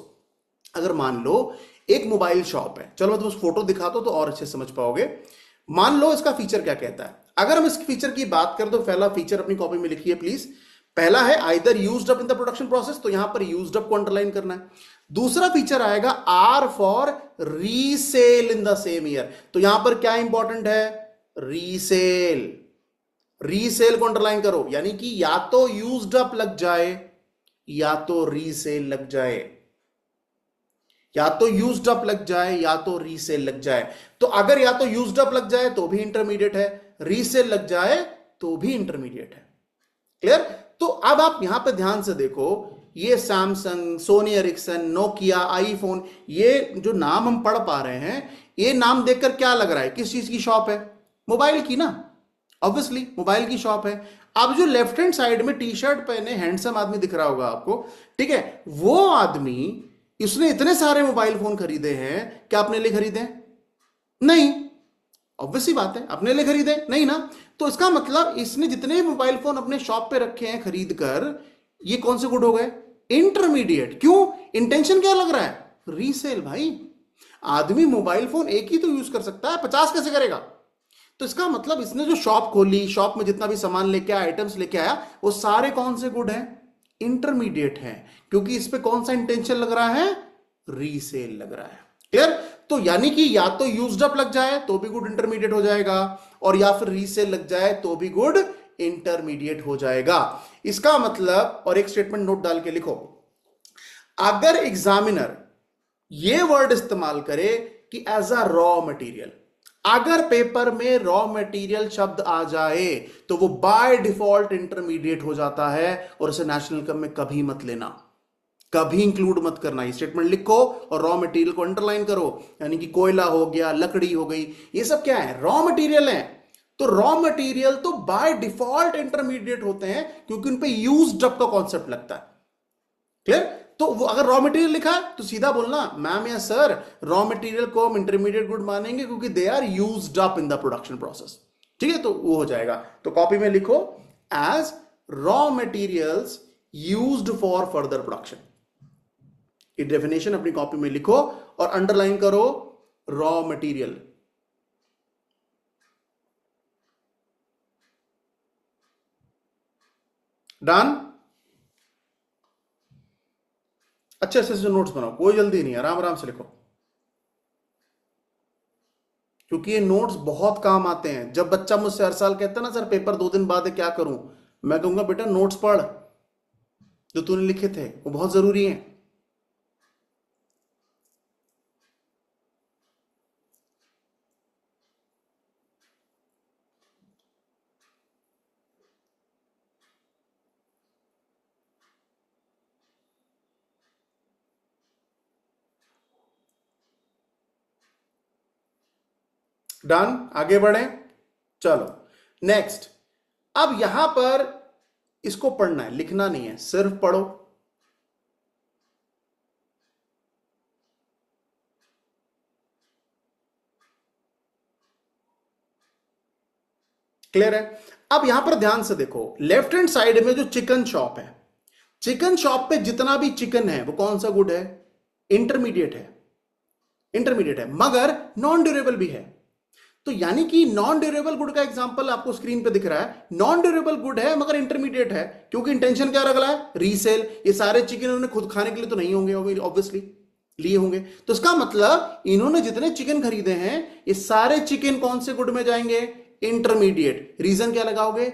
अगर मान लो एक मोबाइल शॉप है, चलो मैं तुम्हें फोटो दिखाता हूं तो और अच्छे समझ पाओगे। मान लो इसका फीचर क्या कहता है। अगर हम इस फीचर की बात करें तो पहला फीचर अपनी कॉपी में लिखिए प्लीज। पहला है either used up in the production process, तो यहां पर यूज्ड अप को अंडरलाइन करना है। दूसरा फीचर आएगा or for resale in the same year, तो यहां पर क्या इंपॉर्टेंट है? रीसेल। रीसेल को अंडरलाइन करो, यानी कि या तो यूज्ड अप लग जाए या तो रीसेल लग जाए, या तो यूज्ड अप लग जाए या तो रीसेल लग जाए। तो अगर या तो यूज्ड अप लग जाए तो भी इंटरमीडिएट है, रीसेल लग जाए तो भी इंटरमीडिएट है। क्लियर? तो अब आप यहां पे ध्यान से देखो, ये Samsung, Sony Ericsson, Nokia, iPhone, ये जो नाम हम पढ़ पा रहे हैं, ये नाम देखकर क्या लग रहा है? किस चीज की शॉप है? मोबाइल की ना। ऑब्वियसली मोबाइल की शॉप है। अब जो लेफ्ट हैंड साइड में टी शर्ट पहने हैंडसम आदमी दिख रहा होगा आपको, ठीक है, वो आदमी, इसने इतने सारे मोबाइल फोन खरीदे हैं, क्या अपने लिए खरीदे हैं? नहीं। ऑब्वियसली बात है, अपने लिए खरीदे नहीं ना। तो इसका मतलब इसने जितने मोबाइल फोन अपने शॉप पे रखे हैं खरीद कर, ये कौन से गुड हो गए? इंटरमीडिएट। क्यों? इंटेंशन क्या लग रहा है? रीसेल। भाई आदमी मोबाइल फोन एक ही तो यूज कर सकता है, 50 कैसे करेगा? तो इसका मतलब इसने जो शॉप खोली, शॉप में जितना भी सामान लेके आया, आइटम्स लेके आया, वो सारे कौन से गुड हैं? इंटरमीडिएट हैं। क्योंकि इस पे कौन सा इंटेंशन लग रहा है? रीसेल लग रहा है। क्लियर? तो यानी कि या तो यूज्ड अप लग जाए तो भी गुड इंटरमीडिएट हो जाएगा, और या फिर रीसेल लग जाए तो भी गुड इंटरमीडिएट हो जाएगा। इसका मतलब, और एक स्टेटमेंट नोट डाल के लिखो, अगर एग्जामिनर ये वर्ड इस्तेमाल करे कि एज अ रॉ मटेरियल, अगर पेपर में रॉ मटेरियल शब्द आ जाए तो वो बाय डिफॉल्ट इंटरमीडिएट हो जाता है, और उसे नेशनल इनकम में कभी मत लेना, कभी इंक्लूड मत करना। ये स्टेटमेंट लिखो और रॉ मटेरियल को अंडरलाइन करो। यानी कि कोयला हो गया, लकड़ी हो गई, ये सब क्या है? रॉ मटेरियल है। तो रॉ मटेरियल तो बाय डिफॉल्ट इंटरमीडिएट होते हैं, क्योंकि उन पे यूज्ड अप का कॉन्सेप्ट लगता है। क्लियर? तो वो अगर रॉ मटेरियल लिखा है तो सीधा बोलना, मैम या सर, रॉ मटेरियल को हम इंटरमीडिएट गुड मानेंगे क्योंकि they are used up in the production process. ठीक है, तो वो हो जाएगा। तो कॉपी में लिखो as raw materials used for further production. ये डेफिनेशन अपनी कॉपी में लिखो और अंडरलाइन करो रॉ मटेरियल। डन? अच्छे से नोट्स बनाओ, कोई जल्दी नहीं, आराम आराम से लिखो, क्योंकि ये नोट्स बहुत काम आते हैं। जब बच्चा मुझसे हर साल कहता है ना सर पेपर 2 दिन बाद है क्या करूं, मैं कहूंगा बेटा नोट्स पढ़, जो तूने लिखे थे वो बहुत जरूरी है। डन? आगे बढ़े, चलो नेक्स्ट। अब यहां पर इसको पढ़ना है, लिखना नहीं है, सिर्फ पढ़ो। क्लियर है? अब यहां पर ध्यान से देखो, लेफ्ट हैंड साइड में जो चिकन शॉप है, चिकन शॉप पे जितना भी चिकन है वो कौन सा गुड है? इंटरमीडिएट है। इंटरमीडिएट है, मगर नॉन ड्यूरेबल भी है। तो यानी कि नॉन ड्यूरेबल गुड का एग्जांपल आपको स्क्रीन पे दिख रहा है। नॉन ड्यूरेबल गुड है मगर इंटरमीडिएट है, क्योंकि इंटेंशन क्या रख रहा है? रीसेल। ये सारे चिकन उन्होंने खुद खाने के लिए तो नहीं होंगे, ऑब्वियसली लिए होंगे। तो इसका मतलब इन्होंने जितने चिकन खरीदे हैं, ये सारे चिकन कौन से गुड में जाएंगे? इंटरमीडिएट। रीजन क्या लगाओगे?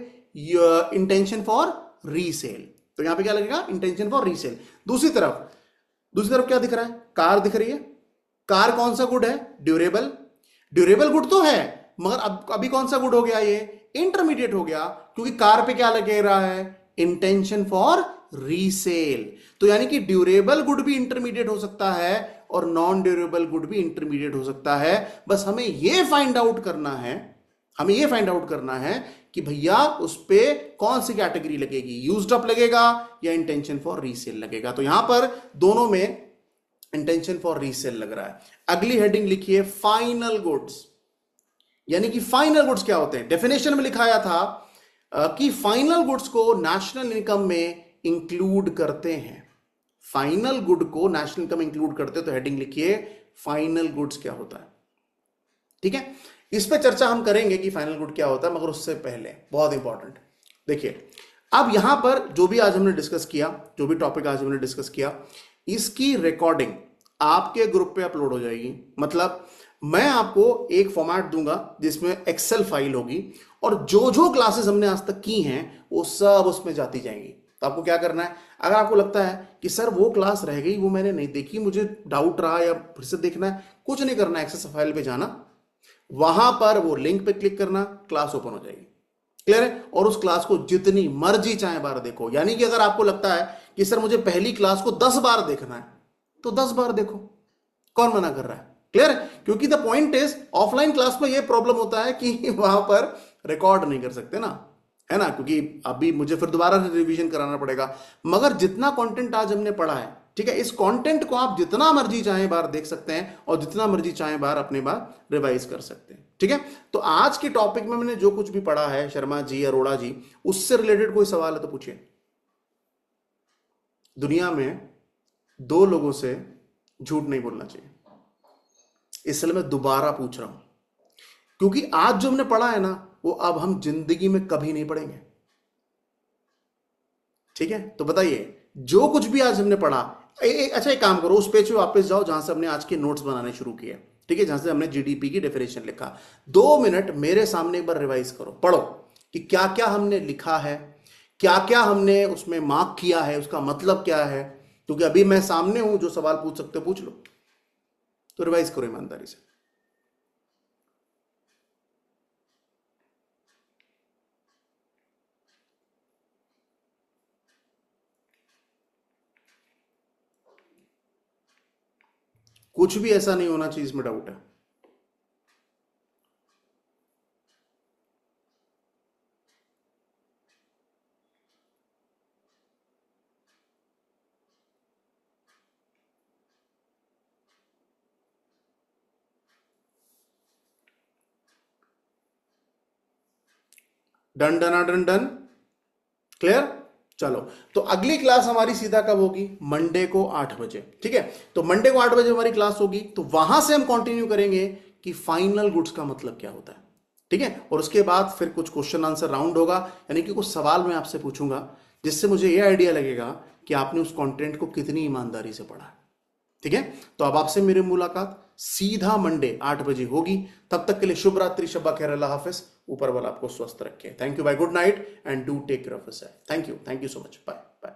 Intention for resale. तो यहां पे क्या लगेगा? Intention for resale. दूसरी तरफ क्या दिख रहा है? कार दिख रही है। कार कौन सा गुड है? ड्यूरेबल। ड्यूरेबल गुड तो है, मगर अब अभी कौन सा गुड हो गया? ये इंटरमीडिएट हो गया, क्योंकि कार पे क्या लगे रहा है? Intention for resale. तो यानी कि ड्यूरेबल गुड भी इंटरमीडिएट हो सकता है और नॉन ड्यूरेबल गुड भी इंटरमीडिएट हो सकता है। बस हमें यह फाइंड आउट करना है, कि भैया उस पे कौन सी कैटेगरी लगेगी, यूज्ड अप लगेगा या इंटेंशन फॉर रीसेल लगेगा। तो यहां पर दोनों में इंटेंशन फॉर रीसेल लग रहा है। अगली हेडिंग लिखिए फाइनल गुड्स। यानी कि फाइनल गुड्स क्या होते हैं? डेफिनेशन में लिखाया था कि फाइनल गुड्स को नेशनल इनकम में इंक्लूड करते हैं। फाइनल गुड को नेशनल इनकम इंक्लूड करते हैं, तो हेडिंग लिखिए फाइनल गुड्स क्या होता है। ठीक है, इस पे चर्चा हम करेंगे कि फाइनल गुड क्या होता है, मगर उससे पहले बहुत इंपॉर्टेंट देखिए, अब यहां पर जो भी आज हमने डिस्कस किया, जो भी टॉपिक आज हमने डिस्कस किया, इसकी रिकॉर्डिंग आपके ग्रुप पे अपलोड हो जाएगी। मतलब मैं आपको एक फॉर्मेट दूंगा जिसमें एक्सेल फाइल होगी, और जो जो क्लासेस हमने आज तक की हैं वो सब उसमें जाती जाएंगी। तो आपको क्या करना है, अगर आपको लगता है कि सर वो क्लास रह गई, वो मैंने नहीं देखी, मुझे डाउट रहा या फिर से देखना है, कुछ नहीं करना, एक्सेल फाइल पे जाना, वहां पर वो लिंक पे क्लिक करना, क्लास ओपन हो जाएगी। क्लियर है? और उस क्लास को जितनी मर्जी चाहे बार देखो। यानी कि अगर आपको लगता है कि सर मुझे पहली क्लास को 10 बार देखना है, तो 10 बार देखो, कौन मना कर रहा है? क्लियर है? क्योंकि the point is, offline class में यह प्रॉब्लम होता है कि वहां पर रिकॉर्ड नहीं कर सकते ना, है ना, क्योंकि अभी मुझे फिर दोबारा से रिवीजन कराना पड़ेगा। मगर जितना कंटेंट आज हमने पढ़ा है, ठीक है, इस कंटेंट को आप जितना मर्जी चाहें बार देख सकते हैं और जितना मर्जी चाहें बार अपने बार रिवाइज कर सकते हैं, ठीक है। तो आज के टॉपिक में मैंने जो कुछ भी पढ़ा है, शर्मा जी, अरोड़ा जी, उससे रिलेटेड कोई सवाल है तो पूछिए। दुनिया में 2 लोगों से झूठ नहीं बोलना चाहिए, इसलिए मैं दोबारा पूछ रहा हूं, क्योंकि आज जो हमने पढ़ा है ना, वो अब हम जिंदगी में कभी नहीं पढ़ेंगे, ठीक है। तो बताइए, जो कुछ भी आज हमने पढ़ा, अच्छा एक काम करो, उस पेज पे वापस जाओ जहां से हमने आज के नोट्स बनाने शुरू किए, ठीक है, जहां से हमने जीडीपी की डेफिनेशन लिखा। 2 मिनट मेरे सामने एक बार रिवाइज करो, पढ़ो कि क्या क्या हमने लिखा है, क्या क्या हमने उसमें मार्क किया है, उसका मतलब क्या है, क्योंकि अभी मैं सामने हूं, जो सवाल पूछ सकते हो पूछ लो। तो रिवाइज करो ईमानदारी से। कुछ भी ऐसा नहीं होना चाहिए इसमें डाउट है। Done done done done, clear. चलो, तो अगली क्लास हमारी सीधा कब होगी? मंडे को 8 बजे, ठीक है। तो मंडे को 8 बजे हमारी क्लास होगी, तो वहां से हम कंटिन्यू करेंगे कि फाइनल गुड्स का मतलब क्या होता है, ठीक है। और उसके बाद फिर कुछ क्वेश्चन आंसर राउंड होगा, यानी कि कुछ सवाल मैं आपसे पूछूंगा, जिससे मुझे यह आइडिया लगेगा कि आपने उस कंटेंट को कितनी ईमानदारी से पढ़ा है, ठीक है। तो अब आपसे मेरी मुलाकात सीधा मंडे 8 बजे होगी। तब तक के लिए शुभ रात्रि, शब्बा खैर, अल्लाह हाफिज, ऊपर वाला आपको स्वस्थ रखे। Thank you, bye, good night and do take care of yourself. Thank you so much, bye bye.